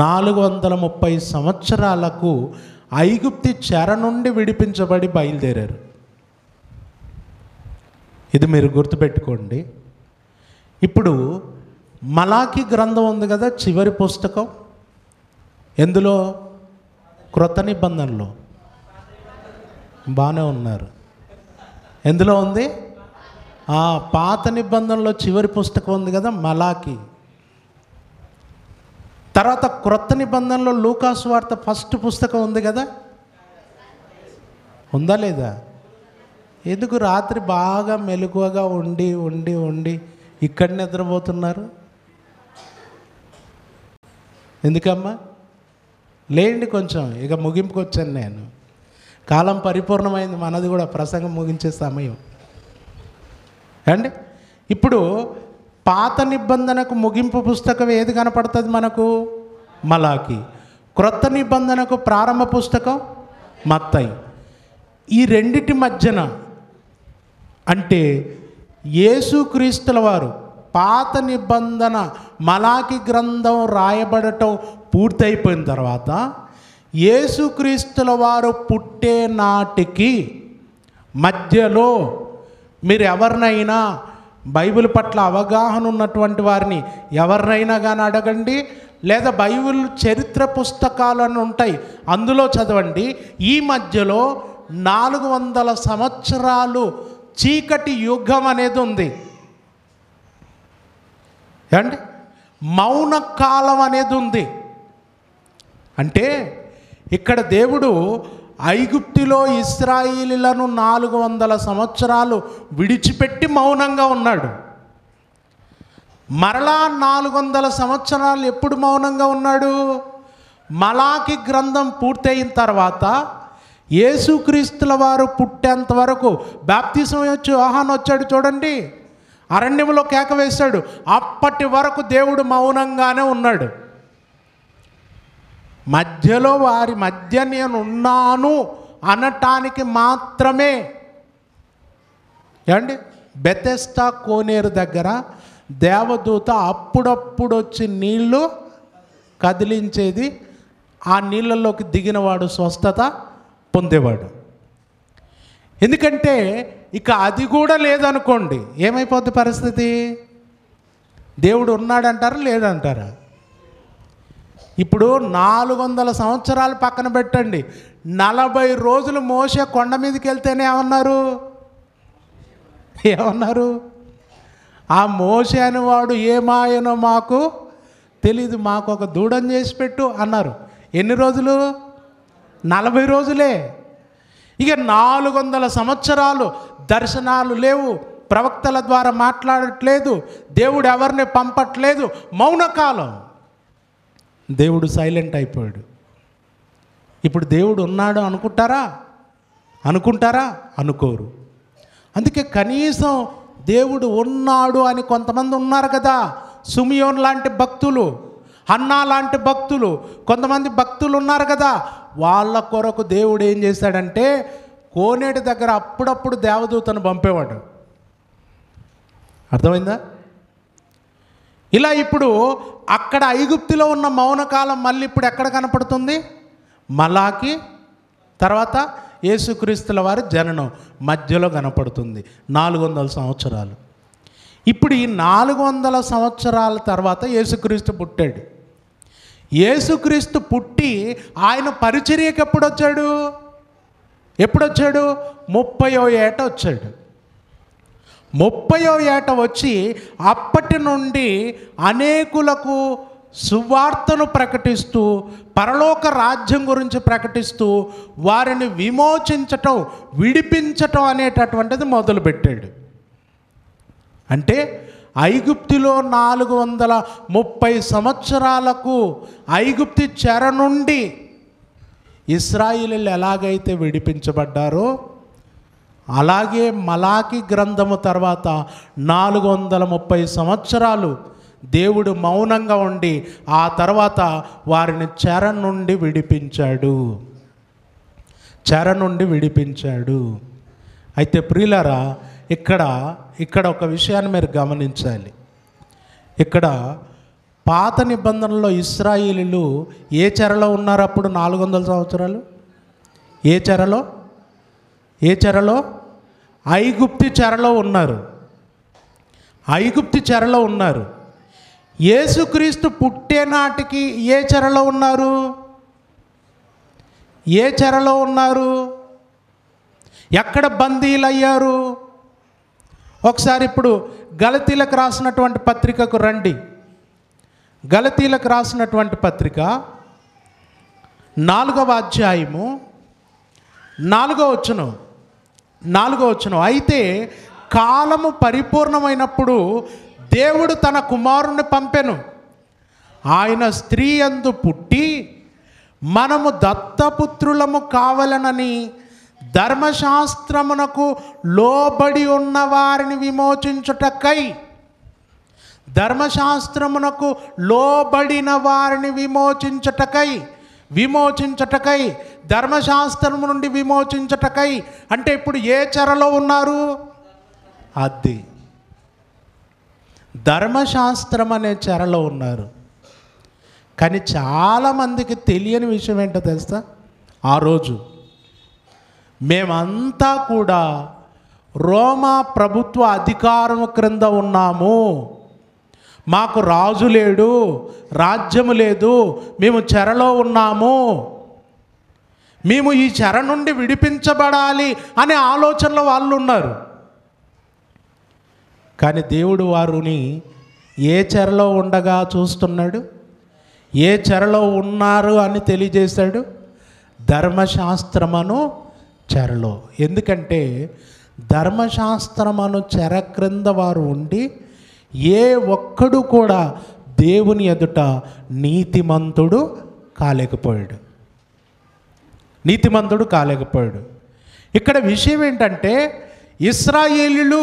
430 సంవత్సరాలకు ఐగుప్తి చెర నుండి విడిపించబడి బయలుదేరారు. ఇది మీరు గుర్తుపెట్టుకోండి. ఇప్పుడు మలాకి గ్రంథం ఉంది కదా, చివరి పుస్తకం. ఎందులో? క్రొత్త నిబంధనలో. బాగానే ఉన్నారు. ఎందులో ఉంది? పాత నిబంధనలో చివరి పుస్తకం ఉంది కదా, మలాకి. తర్వాత క్రొత్త నిబంధనలో లూకా సువార్త ఫస్ట్ పుస్తకం ఉంది కదా, ఉందా లేదా? ఎందుకు రాత్రి బాగా మెలకువగా ఉండి ఇక్కడ నిద్రపోతున్నారు? ఎందుకమ్మా? లేండి కొంచెం, ఇక ముగింపుకు వచ్చాను నేను. కాలం పరిపూర్ణమైంది, మనది కూడా ప్రసంగం ముగించే సమయం అండి. ఇప్పుడు పాత నిబంధనకు ముగింపు పుస్తకం ఏది కనపడుతుంది మనకు? మలాకి. క్రొత్త నిబంధనకు ప్రారంభ పుస్తకం మత్తయి. ఈ రెండిటి మధ్యన అంటే యేసుక్రీస్తుల వారు పాత నిబంధన మలాకి గ్రంథం రాయబడటం పూర్తయిపోయిన తర్వాత యేసుక్రీస్తుల వారు పుట్టే నాటికి మధ్యలో మీరు ఎవరినైనా బైబిల్ పట్ల అవగాహన ఉన్నటువంటి వారిని ఎవరినైనా కానీ అడగండి, లేదా బైబిల్ చరిత్ర పుస్తకాలను ఉంటాయి అందులో చదవండి. ఈ మధ్యలో 400 సంవత్సరాలు చీకటి యుగం అనేది ఉంది అండి. మౌన కాలం అనేది ఉంది. అంటే ఇక్కడ దేవుడు ఐగుప్తులో ఇశ్రాయేలీయులను 400 సంవత్సరాలు విడిచిపెట్టి మౌనంగా ఉన్నాడు. మరలా 400 సంవత్సరాలు ఎప్పుడు మౌనంగా ఉన్నాడు? మలాకి గ్రంథం పూర్తయిన తర్వాత యేసుక్రీస్తుల వారు పుట్టేంత వరకు బాప్తిసం వచ్చి యోహాను వచ్చాడు చూడండి, అరణ్యంలో కేక వేశాడు. అప్పటి వరకు దేవుడు మౌనంగానే ఉన్నాడు. మధ్యలో వారి మధ్య నేను ఉన్నాను అనటానికి మాత్రమే ఏమండి బెతెస్దా కోనేరు దగ్గర దేవదూత అప్పుడప్పుడు వచ్చి నీళ్లు కదిలించేది. ఆ నీళ్ళల్లోకి దిగినవాడు స్వస్థత పొందేవాడు. ఎందుకంటే ఇక అది కూడా లేదనుకోండి, ఏమైపోద్ది పరిస్థితి? దేవుడు ఉన్నాడంటారా లేదంటారా? ఇప్పుడు 400 సంవత్సరాలు పక్కన పెట్టండి, 40 రోజులు మోషే కొండ మీదకి వెళ్తేనే ఏమన్నారు? ఆ మోషే అనేవాడు ఏమాయనో మాకు తెలీదు, మాకు ఒక దూడం చేసి పెట్టు అన్నారు. ఎన్ని రోజులు? 40 రోజులే. ఇక 400 సంవత్సరాలు దర్శనాలు లేవు, ప్రవక్తల ద్వారా మాట్లాడట్లేదు, దేవుడు ఎవరిని పంపట్లేదు, మౌనకాలం. దేవుడు సైలెంట్ అయిపోయాడు. ఇప్పుడు దేవుడు ఉన్నాడు అనుకుంటారా? అనుకోరు. అందుకే కనీసం దేవుడు ఉన్నాడు అని కొంతమంది ఉన్నారు కదా, సుమియోన్ లాంటి భక్తులు, హన్నా లాంటి భక్తులు, కొంతమంది భక్తులు ఉన్నారు కదా, వాళ్ళ కొరకు దేవుడు ఏం చేశాడంటే కోనేటి దగ్గర అప్పుడప్పుడు దేవదూతను పంపేవాడు. అర్థమైందా? ఇలా ఇప్పుడు అక్కడ ఐగుప్తులో ఉన్న మౌనకాలం మళ్ళీ ఇప్పుడు ఎక్కడ కనపడుతుంది? మలాకి తర్వాత యేసుక్రీస్తుల వారి జననం మధ్యలో కనపడుతుంది. 400 సంవత్సరాలు. ఇప్పుడు ఈ 400 సంవత్సరాల తర్వాత యేసుక్రీస్తు పుట్టాడు. యేసుక్రీస్తు పుట్టి ఆయన పరిచర్యకి ఎప్పుడొచ్చాడు? 30వ ఏట వచ్చాడు. 30వ ఏట వచ్చి అప్పటి నుండి అనేకులకు సువార్తను ప్రకటిస్తూ, పరలోక రాజ్యం గురించి ప్రకటిస్తూ, వారిని విమోచించటం, విడిపించటం అనేటటువంటిది మొదలుపెట్టాడు. అంటే ఐగుప్తులో 430 సంవత్సరాలకు ఐగుప్తి చెర నుండి ఇశ్రాయేలీయులు ఎలాగైతే విడిపించబడ్డారో, అలాగే మలాకి గ్రంథము తర్వాత 430 సంవత్సరాలు దేవుడు మౌనంగా ఉండి ఆ తర్వాత వారిని చెర నుండి విడిపించాడు. అయితే ప్రియులారా, ఇక్కడ ఒక విషయాన్ని మీరు గమనించాలి. ఇక్కడ పాత నిబంధనలో ఇశ్రాయేలీయులు ఏ చెరలో ఉన్నారు? అప్పుడు 400 సంవత్సరాలు ఏ చెరలో? ఐగుప్తి చెరలో ఉన్నారు. యేసుక్రీస్తు పుట్టే నాటికి ఏ చెరలో ఉన్నారు? ఎక్కడ బందీలయ్యారు? ఒకసారి ఇప్పుడు గలతీలకు రాసినటువంటి పత్రికకు రండి. గలతీలకు రాసినటువంటి పత్రిక 4వ అధ్యాయము 4వ వచనం. అయితే కాలము పరిపూర్ణమైనప్పుడు దేవుడు తన కుమారుణ్ణి పంపెను. ఆయన స్త్రీ యందు పుట్టి మనము దత్తపుత్రులము కావాలనని ధర్మశాస్త్రమునకు లోబడి ఉన్న వారిని విమోచించుటకై, ధర్మశాస్త్రమునకు లోబడిన వారిని విమోచించుటకై, ధర్మశాస్త్రము నుండి విమోచించుటకై. అంటే ఇప్పుడు ఏ చెరలో ఉన్నారు? అది ధర్మశాస్త్రం అనే చెరలో ఉన్నారు. కానీ చాలామందికి తెలియని విషయం ఏంటో తెలుసా? ఆ రోజు మేమంతా కూడా రోమా ప్రభుత్వ అధికారం క్రింద ఉన్నాము, మాకు రాజు లేడు, రాజ్యము లేదు, మేము చెరలో ఉన్నాము, మేము ఈ చెర నుండి విడిపించబడాలి అనే ఆలోచనలో వాళ్ళు ఉన్నారు. కానీ దేవుడు వారిని ఏ చెరలో ఉండగా చూస్తున్నాడు? ఏ చెరలో ఉన్నారు అని తెలియజేశాడు? ధర్మశాస్త్రమను చెరలో. ఎందుకంటే ధర్మశాస్త్రమను చెర క్రింద వారు ఉండి ఏ ఒక్కడు కూడా దేవుని ఎదుట నీతిమంతుడు కాలేకపోయాడు, నీతిమంతుడు కాలేకపోయాడు. ఇక్కడ విషయం ఏంటంటే ఇశ్రాయేలీయులు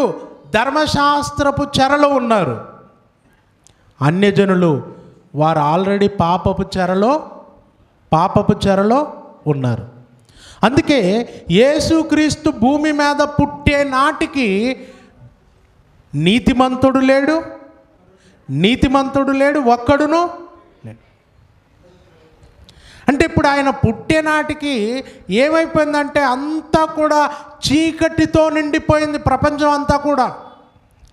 ధర్మశాస్త్రపు చెరలో ఉన్నారు, అన్యజనులు వారు ఆల్రెడీ పాపపు చెరలో ఉన్నారు. అందుకే యేసుక్రీస్తు భూమి మీద పుట్టే నాటికి నీతిమంతుడు లేడు ఒక్కడును లేడు. అంటే ఇప్పుడు ఆయన పుట్టే నాటికి ఏమైపోయిందంటే అంతా కూడా చీకటితో నిండిపోయింది, ప్రపంచం అంతా కూడా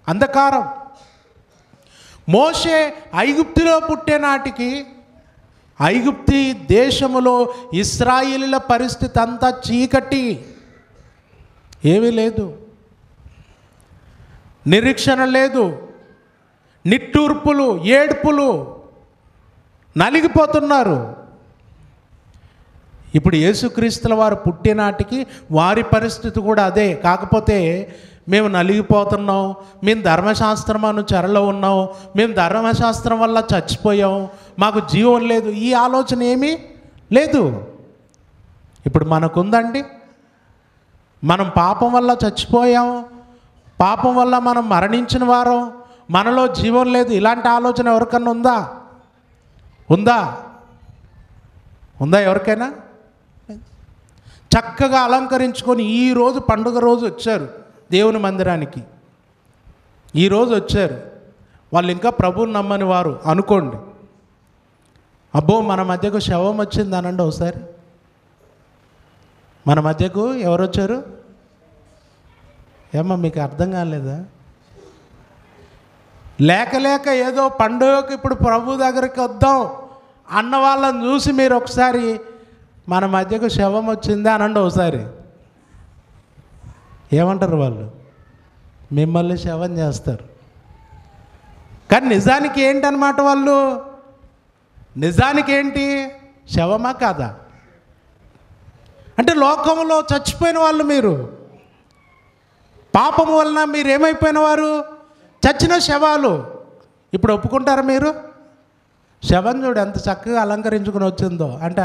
అంధకారం. మోషే ఐగుప్తులో పుట్టే నాటికి ఐగుప్తి దేశములో ఇశ్రాయేలీల పరిస్థితి అంతా చీకటి, ఏమీ లేదు, నిరీక్షణ లేదు, నిట్టూర్పులు, ఏడ్పులు, నలిగిపోతున్నారు. ఇప్పుడు యేసుక్రీస్తుల వారు పుట్టినాటికి వారి పరిస్థితి కూడా అదే. కాకపోతే మేము నలిగిపోతున్నాం, మేము ధర్మశాస్త్రం అను చెరలో ఉన్నాం, మేము ధర్మశాస్త్రం వల్ల చచ్చిపోయాం, మాకు జీవం లేదు, ఈ ఆలోచన ఏమీ లేదు. ఇప్పుడు మనకుందండి, మనం పాపం వల్ల చచ్చిపోయాం, పాపం వల్ల మనం మరణించిన వారం, మనలో జీవం లేదు, ఇలాంటి ఆలోచన ఎవరికన్నా ఉందా ఎవరికైనా? చక్కగా అలంకరించుకొని ఈరోజు పండుగ రోజు వచ్చారు దేవుని మందిరానికి, ఈరోజు వచ్చారు వాళ్ళు, ఇంకా ప్రభువుని నమ్మని వారు అనుకోండి. అబ్బో మన మధ్యకు శవం వచ్చింది అనండి ఒకసారి. మన మధ్యకు ఎవరు వచ్చారు? ఏమో మీకు అర్థం కాలేదా? లేక ఏదో పండుగకి ఇప్పుడు ప్రభు దగ్గరికి వద్దాం అన్న వాళ్ళని చూసి మీరు ఒకసారి మన మధ్యకు శవం వచ్చింది అనండి ఒకసారి. ఏమంటారు వాళ్ళు? మిమ్మల్ని శవం చేస్తారు. కానీ నిజానికి ఏంటన్నమాట వాళ్ళు? నిజానికి ఏంటి? శవమా కాదా? అంటే లోకంలో చచ్చిపోయిన వాళ్ళు మీరు, పాపం వలన మీరు ఏమైపోయిన వారు? చచ్చిన శవాలు. ఇప్పుడు ఒప్పుకుంటారా మీరు? శవం చూడు ఎంత చక్కగా అలంకరించుకుని వచ్చిందో అంటే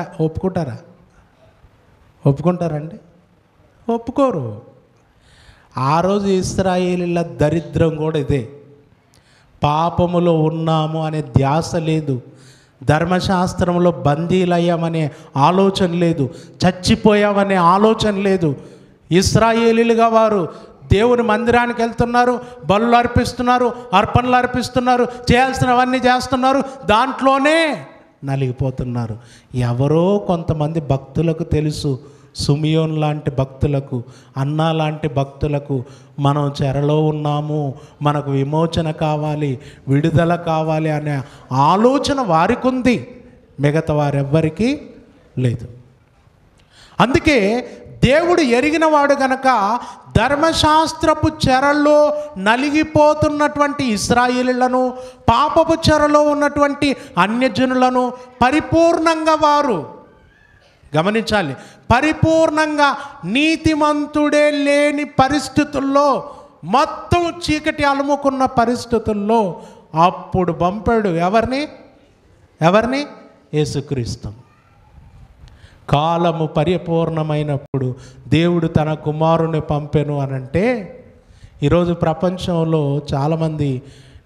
ఒప్పుకుంటారండి? ఒప్పుకోరు. ఆ రోజు ఇశ్రాయేలీల దరిద్రం కూడా ఇదే, పాపములో ఉన్నాము అనే ధ్యాస లేదు, ధర్మశాస్త్రంలో బందీలయ్యామనే ఆలోచన లేదు, చచ్చిపోయామనే ఆలోచన లేదు. ఇశ్రాయేలీలుగా వారు దేవుని మందిరానికి వెళ్తున్నారు, బలులు అర్పిస్తున్నారు, అర్పణలు అర్పిస్తున్నారు, చేయాల్సినవన్నీ చేస్తున్నారు, దాంట్లోనే నలిగిపోతున్నారు. ఎవరో కొంతమంది భక్తులకు తెలుసు, సుమియోన్ లాంటి భక్తులకు, అన్నా లాంటి భక్తులకు మనం చెరలో ఉన్నాము, మనకు విమోచన కావాలి, విడుదల కావాలి అనే ఆలోచన వారికి ఉంది, మిగతా వారెవ్వరికీ లేదు. అందుకే దేవుడు ఎరిగినవాడు గనక ధర్మశాస్త్రపు చెరల్లో నలిగిపోతున్నటువంటి ఇశ్రాయేలీయులను, పాపపు చెరలో ఉన్నటువంటి అన్యజనులను పరిపూర్ణంగా వారు గమనించాలి, పరిపూర్ణంగా నీతిమంతుడే లేని పరిస్థితుల్లో, మొత్తం చీకటి అలుముకున్న పరిస్థితుల్లో అప్పుడు పంపాడు ఎవరిని? యేసుక్రీస్తు. కాలము పరిపూర్ణమైనప్పుడు దేవుడు తన కుమారుని పంపెను అనంటే, ఈరోజు ప్రపంచంలో చాలామంది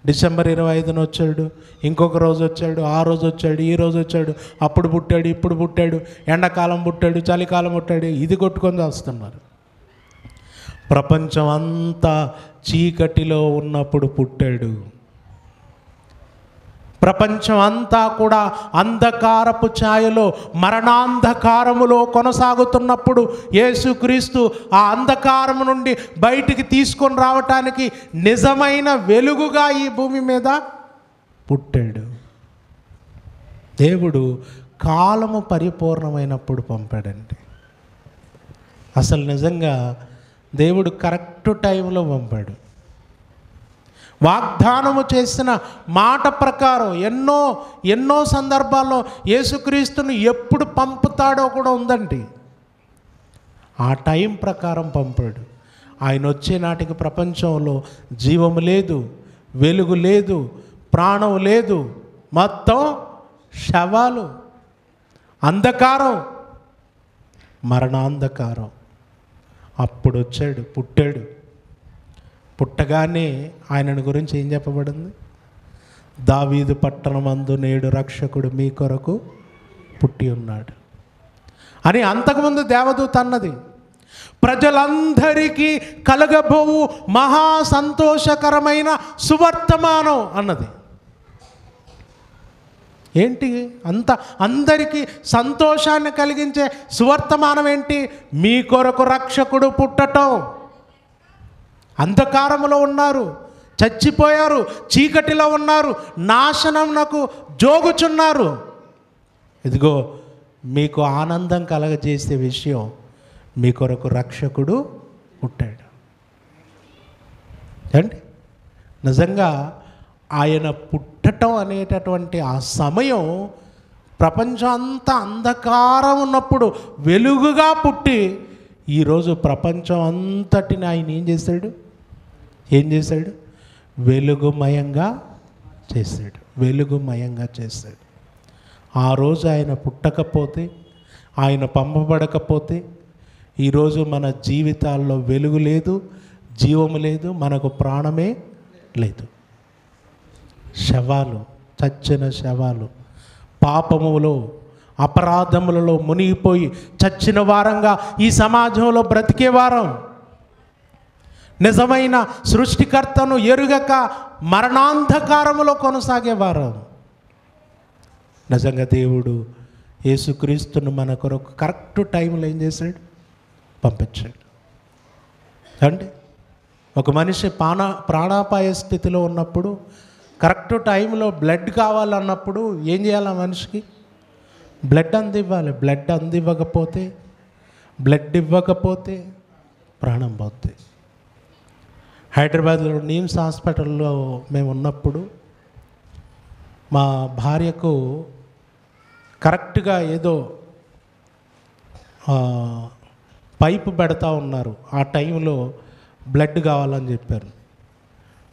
డిసెంబర్ 25న వచ్చాడు, ఇంకొక రోజు వచ్చాడు, ఆ రోజు వచ్చాడు, ఈ రోజు వచ్చాడు, అప్పుడు పుట్టాడు, ఇప్పుడు పుట్టాడు, ఎండాకాలం పుట్టాడు, చలికాలం పుట్టాడు, ఇది కొట్టుకొని వస్తున్నారు. ప్రపంచం అంతా చీకటిలో ఉన్నప్పుడు పుట్టాడు. ప్రపంచం అంతా కూడా అంధకారపు ఛాయలో, మరణాంధకారములో కొనసాగుతున్నప్పుడు యేసుక్రీస్తు ఆ అంధకారము నుండి బయటికి తీసుకొని రావటానికి నిజమైన వెలుగుగా ఈ భూమి మీద పుట్టాడు. దేవుడు కాలము పరిపూర్ణమైనప్పుడు పంపాడండి. అసలు నిజంగా దేవుడు కరెక్ట్ టైంలో పంపాడు. వాగ్దానము చేసిన మాట ప్రకారం ఎన్నో సందర్భాల్లో యేసుక్రీస్తును ఎప్పుడు పంపుతాడో కూడా ఉందండి. ఆ టైం ప్రకారం పంపాడు. ఆయన వచ్చే నాటికి ప్రపంచంలో జీవము లేదు, వెలుగు లేదు, ప్రాణం లేదు, మొత్తం శవాలు. అంధకారం, మరణాంధకారం. అప్పుడు వచ్చాడు, పుట్టాడు. పుట్టగానే ఆయనను గురించి ఏం చెప్పబడింది? దావీదు పట్టణమందు నేడు రక్షకుడు మీ కొరకు పుట్టి ఉన్నాడు అని అంతకుముందు దేవదూత అన్నది. ప్రజలందరికీ కలగబోవు మహా సంతోషకరమైన సువర్తమానం అన్నది. ఏంటి అందరికీ సంతోషాన్ని కలిగించే సువర్తమానం ఏంటి? మీ కొరకు రక్షకుడు పుట్టటం. అంధకారములో ఉన్నారు, చచ్చిపోయారు, చీకటిలో ఉన్నారు, నాశనంనకు జోగుచున్నారు. ఇదిగో మీకు ఆనందం కలగజేసే విషయం, మీ కొరకు రక్షకుడు పుట్టాడు అండి. నిజంగా ఆయన పుట్టటం అనేటటువంటి ఆ సమయం, ప్రపంచం అంతా అంధకారం ఉన్నప్పుడు వెలుగుగా పుట్టి ఈరోజు ప్రపంచం అంతటిని ఆయన ఏం చేశాడు? వెలుగుమయంగా చేశాడు. వెలుగుమయంగా చేశాడు. ఆ రోజు ఆయన పుట్టకపోతే, ఆయన పంపబడకపోతే ఈరోజు మన జీవితాల్లో వెలుగు లేదు, జీవము లేదు, మనకు ప్రాణమే లేదు. శవాలు, చచ్చిన శవాలు, పాపములో అపరాధములలో మునిగిపోయి చచ్చిన వారంగా ఈ సమాజంలో బ్రతికే వారం. నిజమైన సృష్టికర్తను ఎరుగక మరణాంధకారములో కొనసాగేవారు. నిజంగా దేవుడు యేసుక్రీస్తును మన కొరకు కరెక్ట్ టైంలో ఏం చేశాడు? పంపించాడు అండి. ఒక మనిషి ప్రాణాపాయ స్థితిలో ఉన్నప్పుడు కరెక్ట్ టైంలో బ్లడ్ కావాలన్నప్పుడు ఏం చేయాలి? ఆ మనిషికి బ్లడ్ అందివ్వాలి. బ్లడ్ ఇవ్వకపోతే ప్రాణం పోతుంది. హైదరాబాద్లో నిమ్స్ హాస్పిటల్లో మేము ఉన్నప్పుడు మా భార్యకు కరెక్ట్గా ఏదో పైపు పెడతా ఉన్నారు. ఆ టైంలో బ్లడ్ కావాలని చెప్పారు.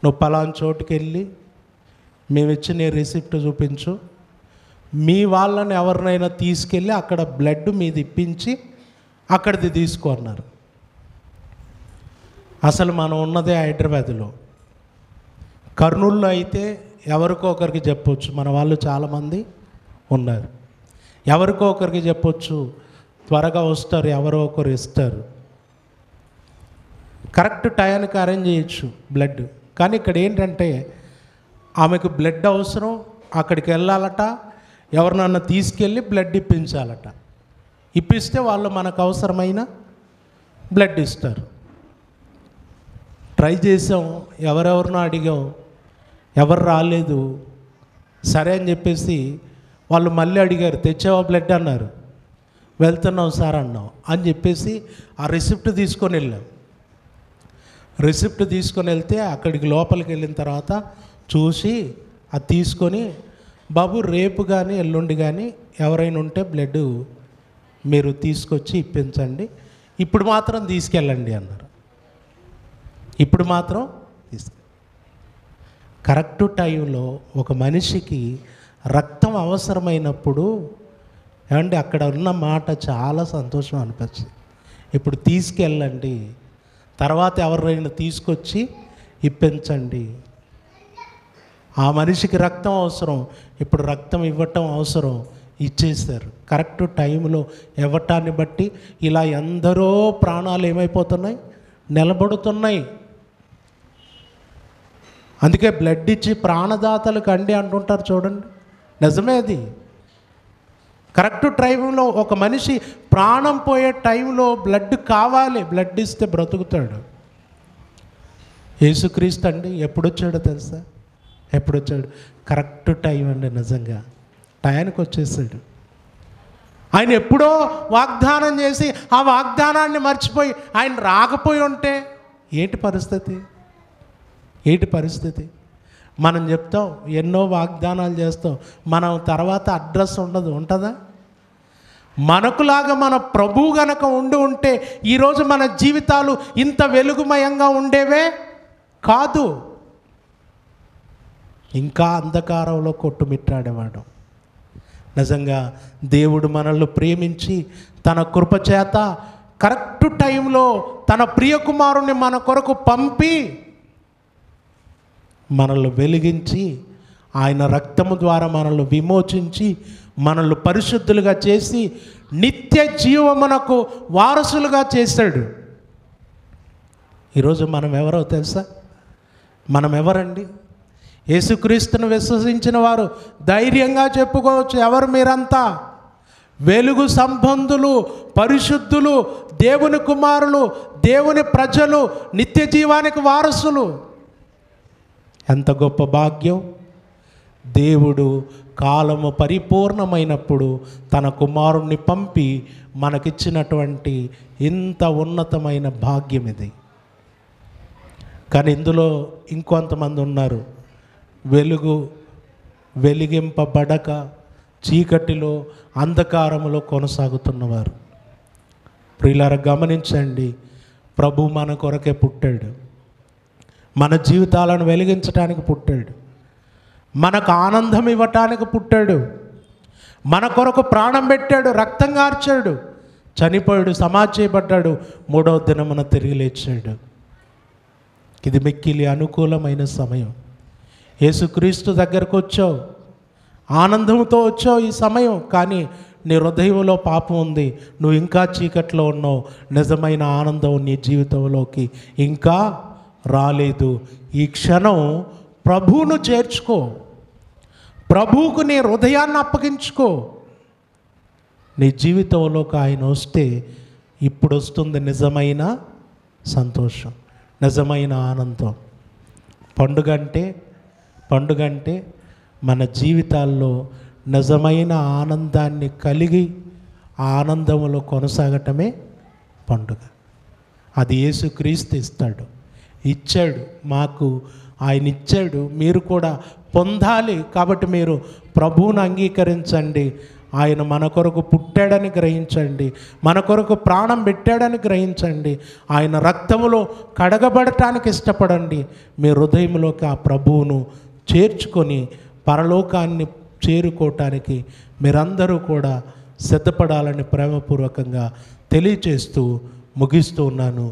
నువ్వు పలానా చోటుకి వెళ్ళి మేము ఇచ్చిన రిసిప్ట్ చూపించు, మీ వాళ్ళని ఎవరినైనా తీసుకెళ్ళి అక్కడ బ్లడ్ మీది ఇప్పించి అక్కడిది తీసుకో అన్నారు. అసలు మనం ఉన్నదే హైదరాబాద్లో. కర్నూలులో అయితే ఎవరికో ఒకరికి చెప్పొచ్చు, మన వాళ్ళు చాలామంది ఉన్నారు. ఎవరికో ఒకరికి చెప్పొచ్చు, త్వరగా వస్తారు, ఎవరో ఒకరు ఇస్తారు, కరెక్ట్ టయానికి అరేంజ్ చేయొచ్చు బ్లడ్. కానీ ఇక్కడ ఏంటంటే ఆమెకు బ్లడ్ అవసరం, అక్కడికి వెళ్ళాలట, ఎవరినన్నా తీసుకెళ్ళి బ్లడ్ ఇప్పించాలట. ఇప్పిస్తే వాళ్ళు మనకు అవసరమైన బ్లడ్ ఇస్తారు. ట్రై చేసాం, ఎవరెవరినో అడిగాం, ఎవరు రాలేదు. సరే అని చెప్పేసి వాళ్ళు మళ్ళీ అడిగారు, తెచ్చావా బ్లడ్ అన్నారు. వెళ్తున్నాం సార్ అన్నాం అని చెప్పేసి ఆ రిసిప్ట్ తీసుకొని వెళ్ళాం. రిసిప్ట్ తీసుకొని వెళ్తే అక్కడికి లోపలికి వెళ్ళిన తర్వాత చూసి అది తీసుకొని, బాబు రేపు కానీ ఎల్లుండి కానీ ఎవరైనా ఉంటే బ్లడ్ మీరు తీసుకొచ్చి ఇప్పించండి, ఇప్పుడు మాత్రం తీసుకెళ్ళండి అన్నారు. ఇప్పుడు మాత్రం కరెక్ట్ టైంలో ఒక మనిషికి రక్తం అవసరమైనప్పుడు ఏమండి అక్కడ ఉన్న మాట చాలా సంతోషం అనిపించింది. ఇప్పుడు తీసుకెళ్ళండి, తర్వాత ఎవరైనా తీసుకొచ్చి ఇప్పించండి. ఆ మనిషికి రక్తం అవసరం, ఇప్పుడు రక్తం ఇవ్వటం అవసరం, ఇచ్చేస్తారు. కరెక్ట్ టైంలో ఇవ్వటాన్ని బట్టి ఇలా ఎందరో ప్రాణాలు ఏమైపోతున్నాయి? నిలబడుతున్నాయి. అందుకే బ్లడ్ ఇచ్చి ప్రాణదాతలకు అండి అంటుంటారు చూడండి. నిజమే అది. కరెక్ట్ టైంలో ఒక మనిషి ప్రాణం పోయే టైంలో బ్లడ్ కావాలి, బ్లడ్ ఇస్తే బ్రతుకుతాడు. యేసుక్రీస్తు అండి ఎప్పుడొచ్చాడో తెలుసా? ఎప్పుడొచ్చాడు? కరెక్ట్ టైం అండి. నిజంగా టయానికి వచ్చేసాడు. ఆయన ఎప్పుడో వాగ్దానం చేసి ఆ వాగ్దానాన్ని మర్చిపోయి ఆయన రాకపోయి ఉంటే ఏంటి పరిస్థితి? మనం చెప్తాం, ఎన్నో వాగ్దానాలు చేస్తాం, మనం తర్వాత అడ్రస్ ఉంటుందా? మనకులాగా మన ప్రభువు గనక ఉంటే ఈరోజు మన జీవితాలు ఇంత వెలుగుమయంగా ఉండేవే కాదు. ఇంకా అంధకారంలో కొట్టుమిట్టాడేవాడు. నిజంగా దేవుడు మనల్ని ప్రేమించి తన కృపచేత కరెక్ట్ టైంలో తన ప్రియ కుమారుని మన కొరకు పంపి మనల్ని వెలిగించి ఆయన రక్తము ద్వారా మనల్ని విమోచించి మనల్ని పరిశుద్ధులుగా చేసి నిత్య జీవమునకు వారసులుగా చేశాడు. ఈరోజు మనం ఎవరో తెలుసా? మనం ఎవరండి? యేసుక్రీస్తును విశ్వసించిన వారు ధైర్యంగా చెప్పుకోవచ్చు, ఎవరు మీరంతా? వెలుగు సంబంధులు, పరిశుద్ధులు, దేవుని కుమారులు, దేవుని ప్రజలు, నిత్య జీవానికి వారసులు. ఎంత గొప్ప భాగ్యం! దేవుడు కాలము పరిపూర్ణమైనప్పుడు తన కుమారుణ్ణి పంపి మనకిచ్చినటువంటి ఇంత ఉన్నతమైన భాగ్యం ఇది. కానీ ఇందులో ఇంకొంతమంది ఉన్నారు, వెలిగింపబడక చీకటిలో అంధకారములో కొనసాగుతున్నవారు. ప్రియులారా, గమనించండి, ప్రభు మన కొరకే పుట్టాడు, మన జీవితాలను వెలిగించడానికి పుట్టాడు, మనకు ఆనందం ఇవ్వటానికి పుట్టాడు, మన కొరకు ప్రాణం పెట్టాడు, రక్తం కార్చాడు, చనిపోయాడు, సమాధి చేయబడ్డాడు, 3వ దినమున తిరిగి లేచాడు. ఇది మిక్కిలి అనుకూలమైన సమయం. యేసుక్రీస్తు దగ్గరకు వచ్చావు, ఆనందంతో వచ్చావు ఈ సమయం. కానీ నీ హృదయంలో పాపం ఉంది, నువ్వు ఇంకా చీకట్లో ఉన్నావు, నిజమైన ఆనందం నీ జీవితంలోకి ఇంకా రాలేదు. ఈ క్షణం ప్రభువును చేర్చుకో, ప్రభువుకు నీ హృదయాన్ని అప్పగించుకో. నీ జీవితంలోకి ఆయన వస్తే ఇప్పుడు వస్తుంది నిజమైన సంతోషం, నిజమైన ఆనందం. పండుగ అంటే మన జీవితాల్లో నిజమైన ఆనందాన్ని కలిగి ఆ ఆనందంలో కొనసాగటమే పండుగ. అది యేసుక్రీస్తు ఇచ్చాడు మాకు, ఆయన ఇచ్చాడు, మీరు కూడా పొందాలి. కాబట్టి మీరు ప్రభువును అంగీకరించండి. ఆయన మన కొరకు పుట్టాడని గ్రహించండి, మన కొరకు ప్రాణం పెట్టాడని గ్రహించండి, ఆయన రక్తములో కడగబడటానికి ఇష్టపడండి. మీ హృదయంలోకి ఆ ప్రభువును చేర్చుకొని పరలోకాన్ని చేరుకోవటానికి మీరందరూ కూడా సిద్ధపడాలని ప్రేమపూర్వకంగా తెలియచేస్తూ ముగిస్తూ ఉన్నాను.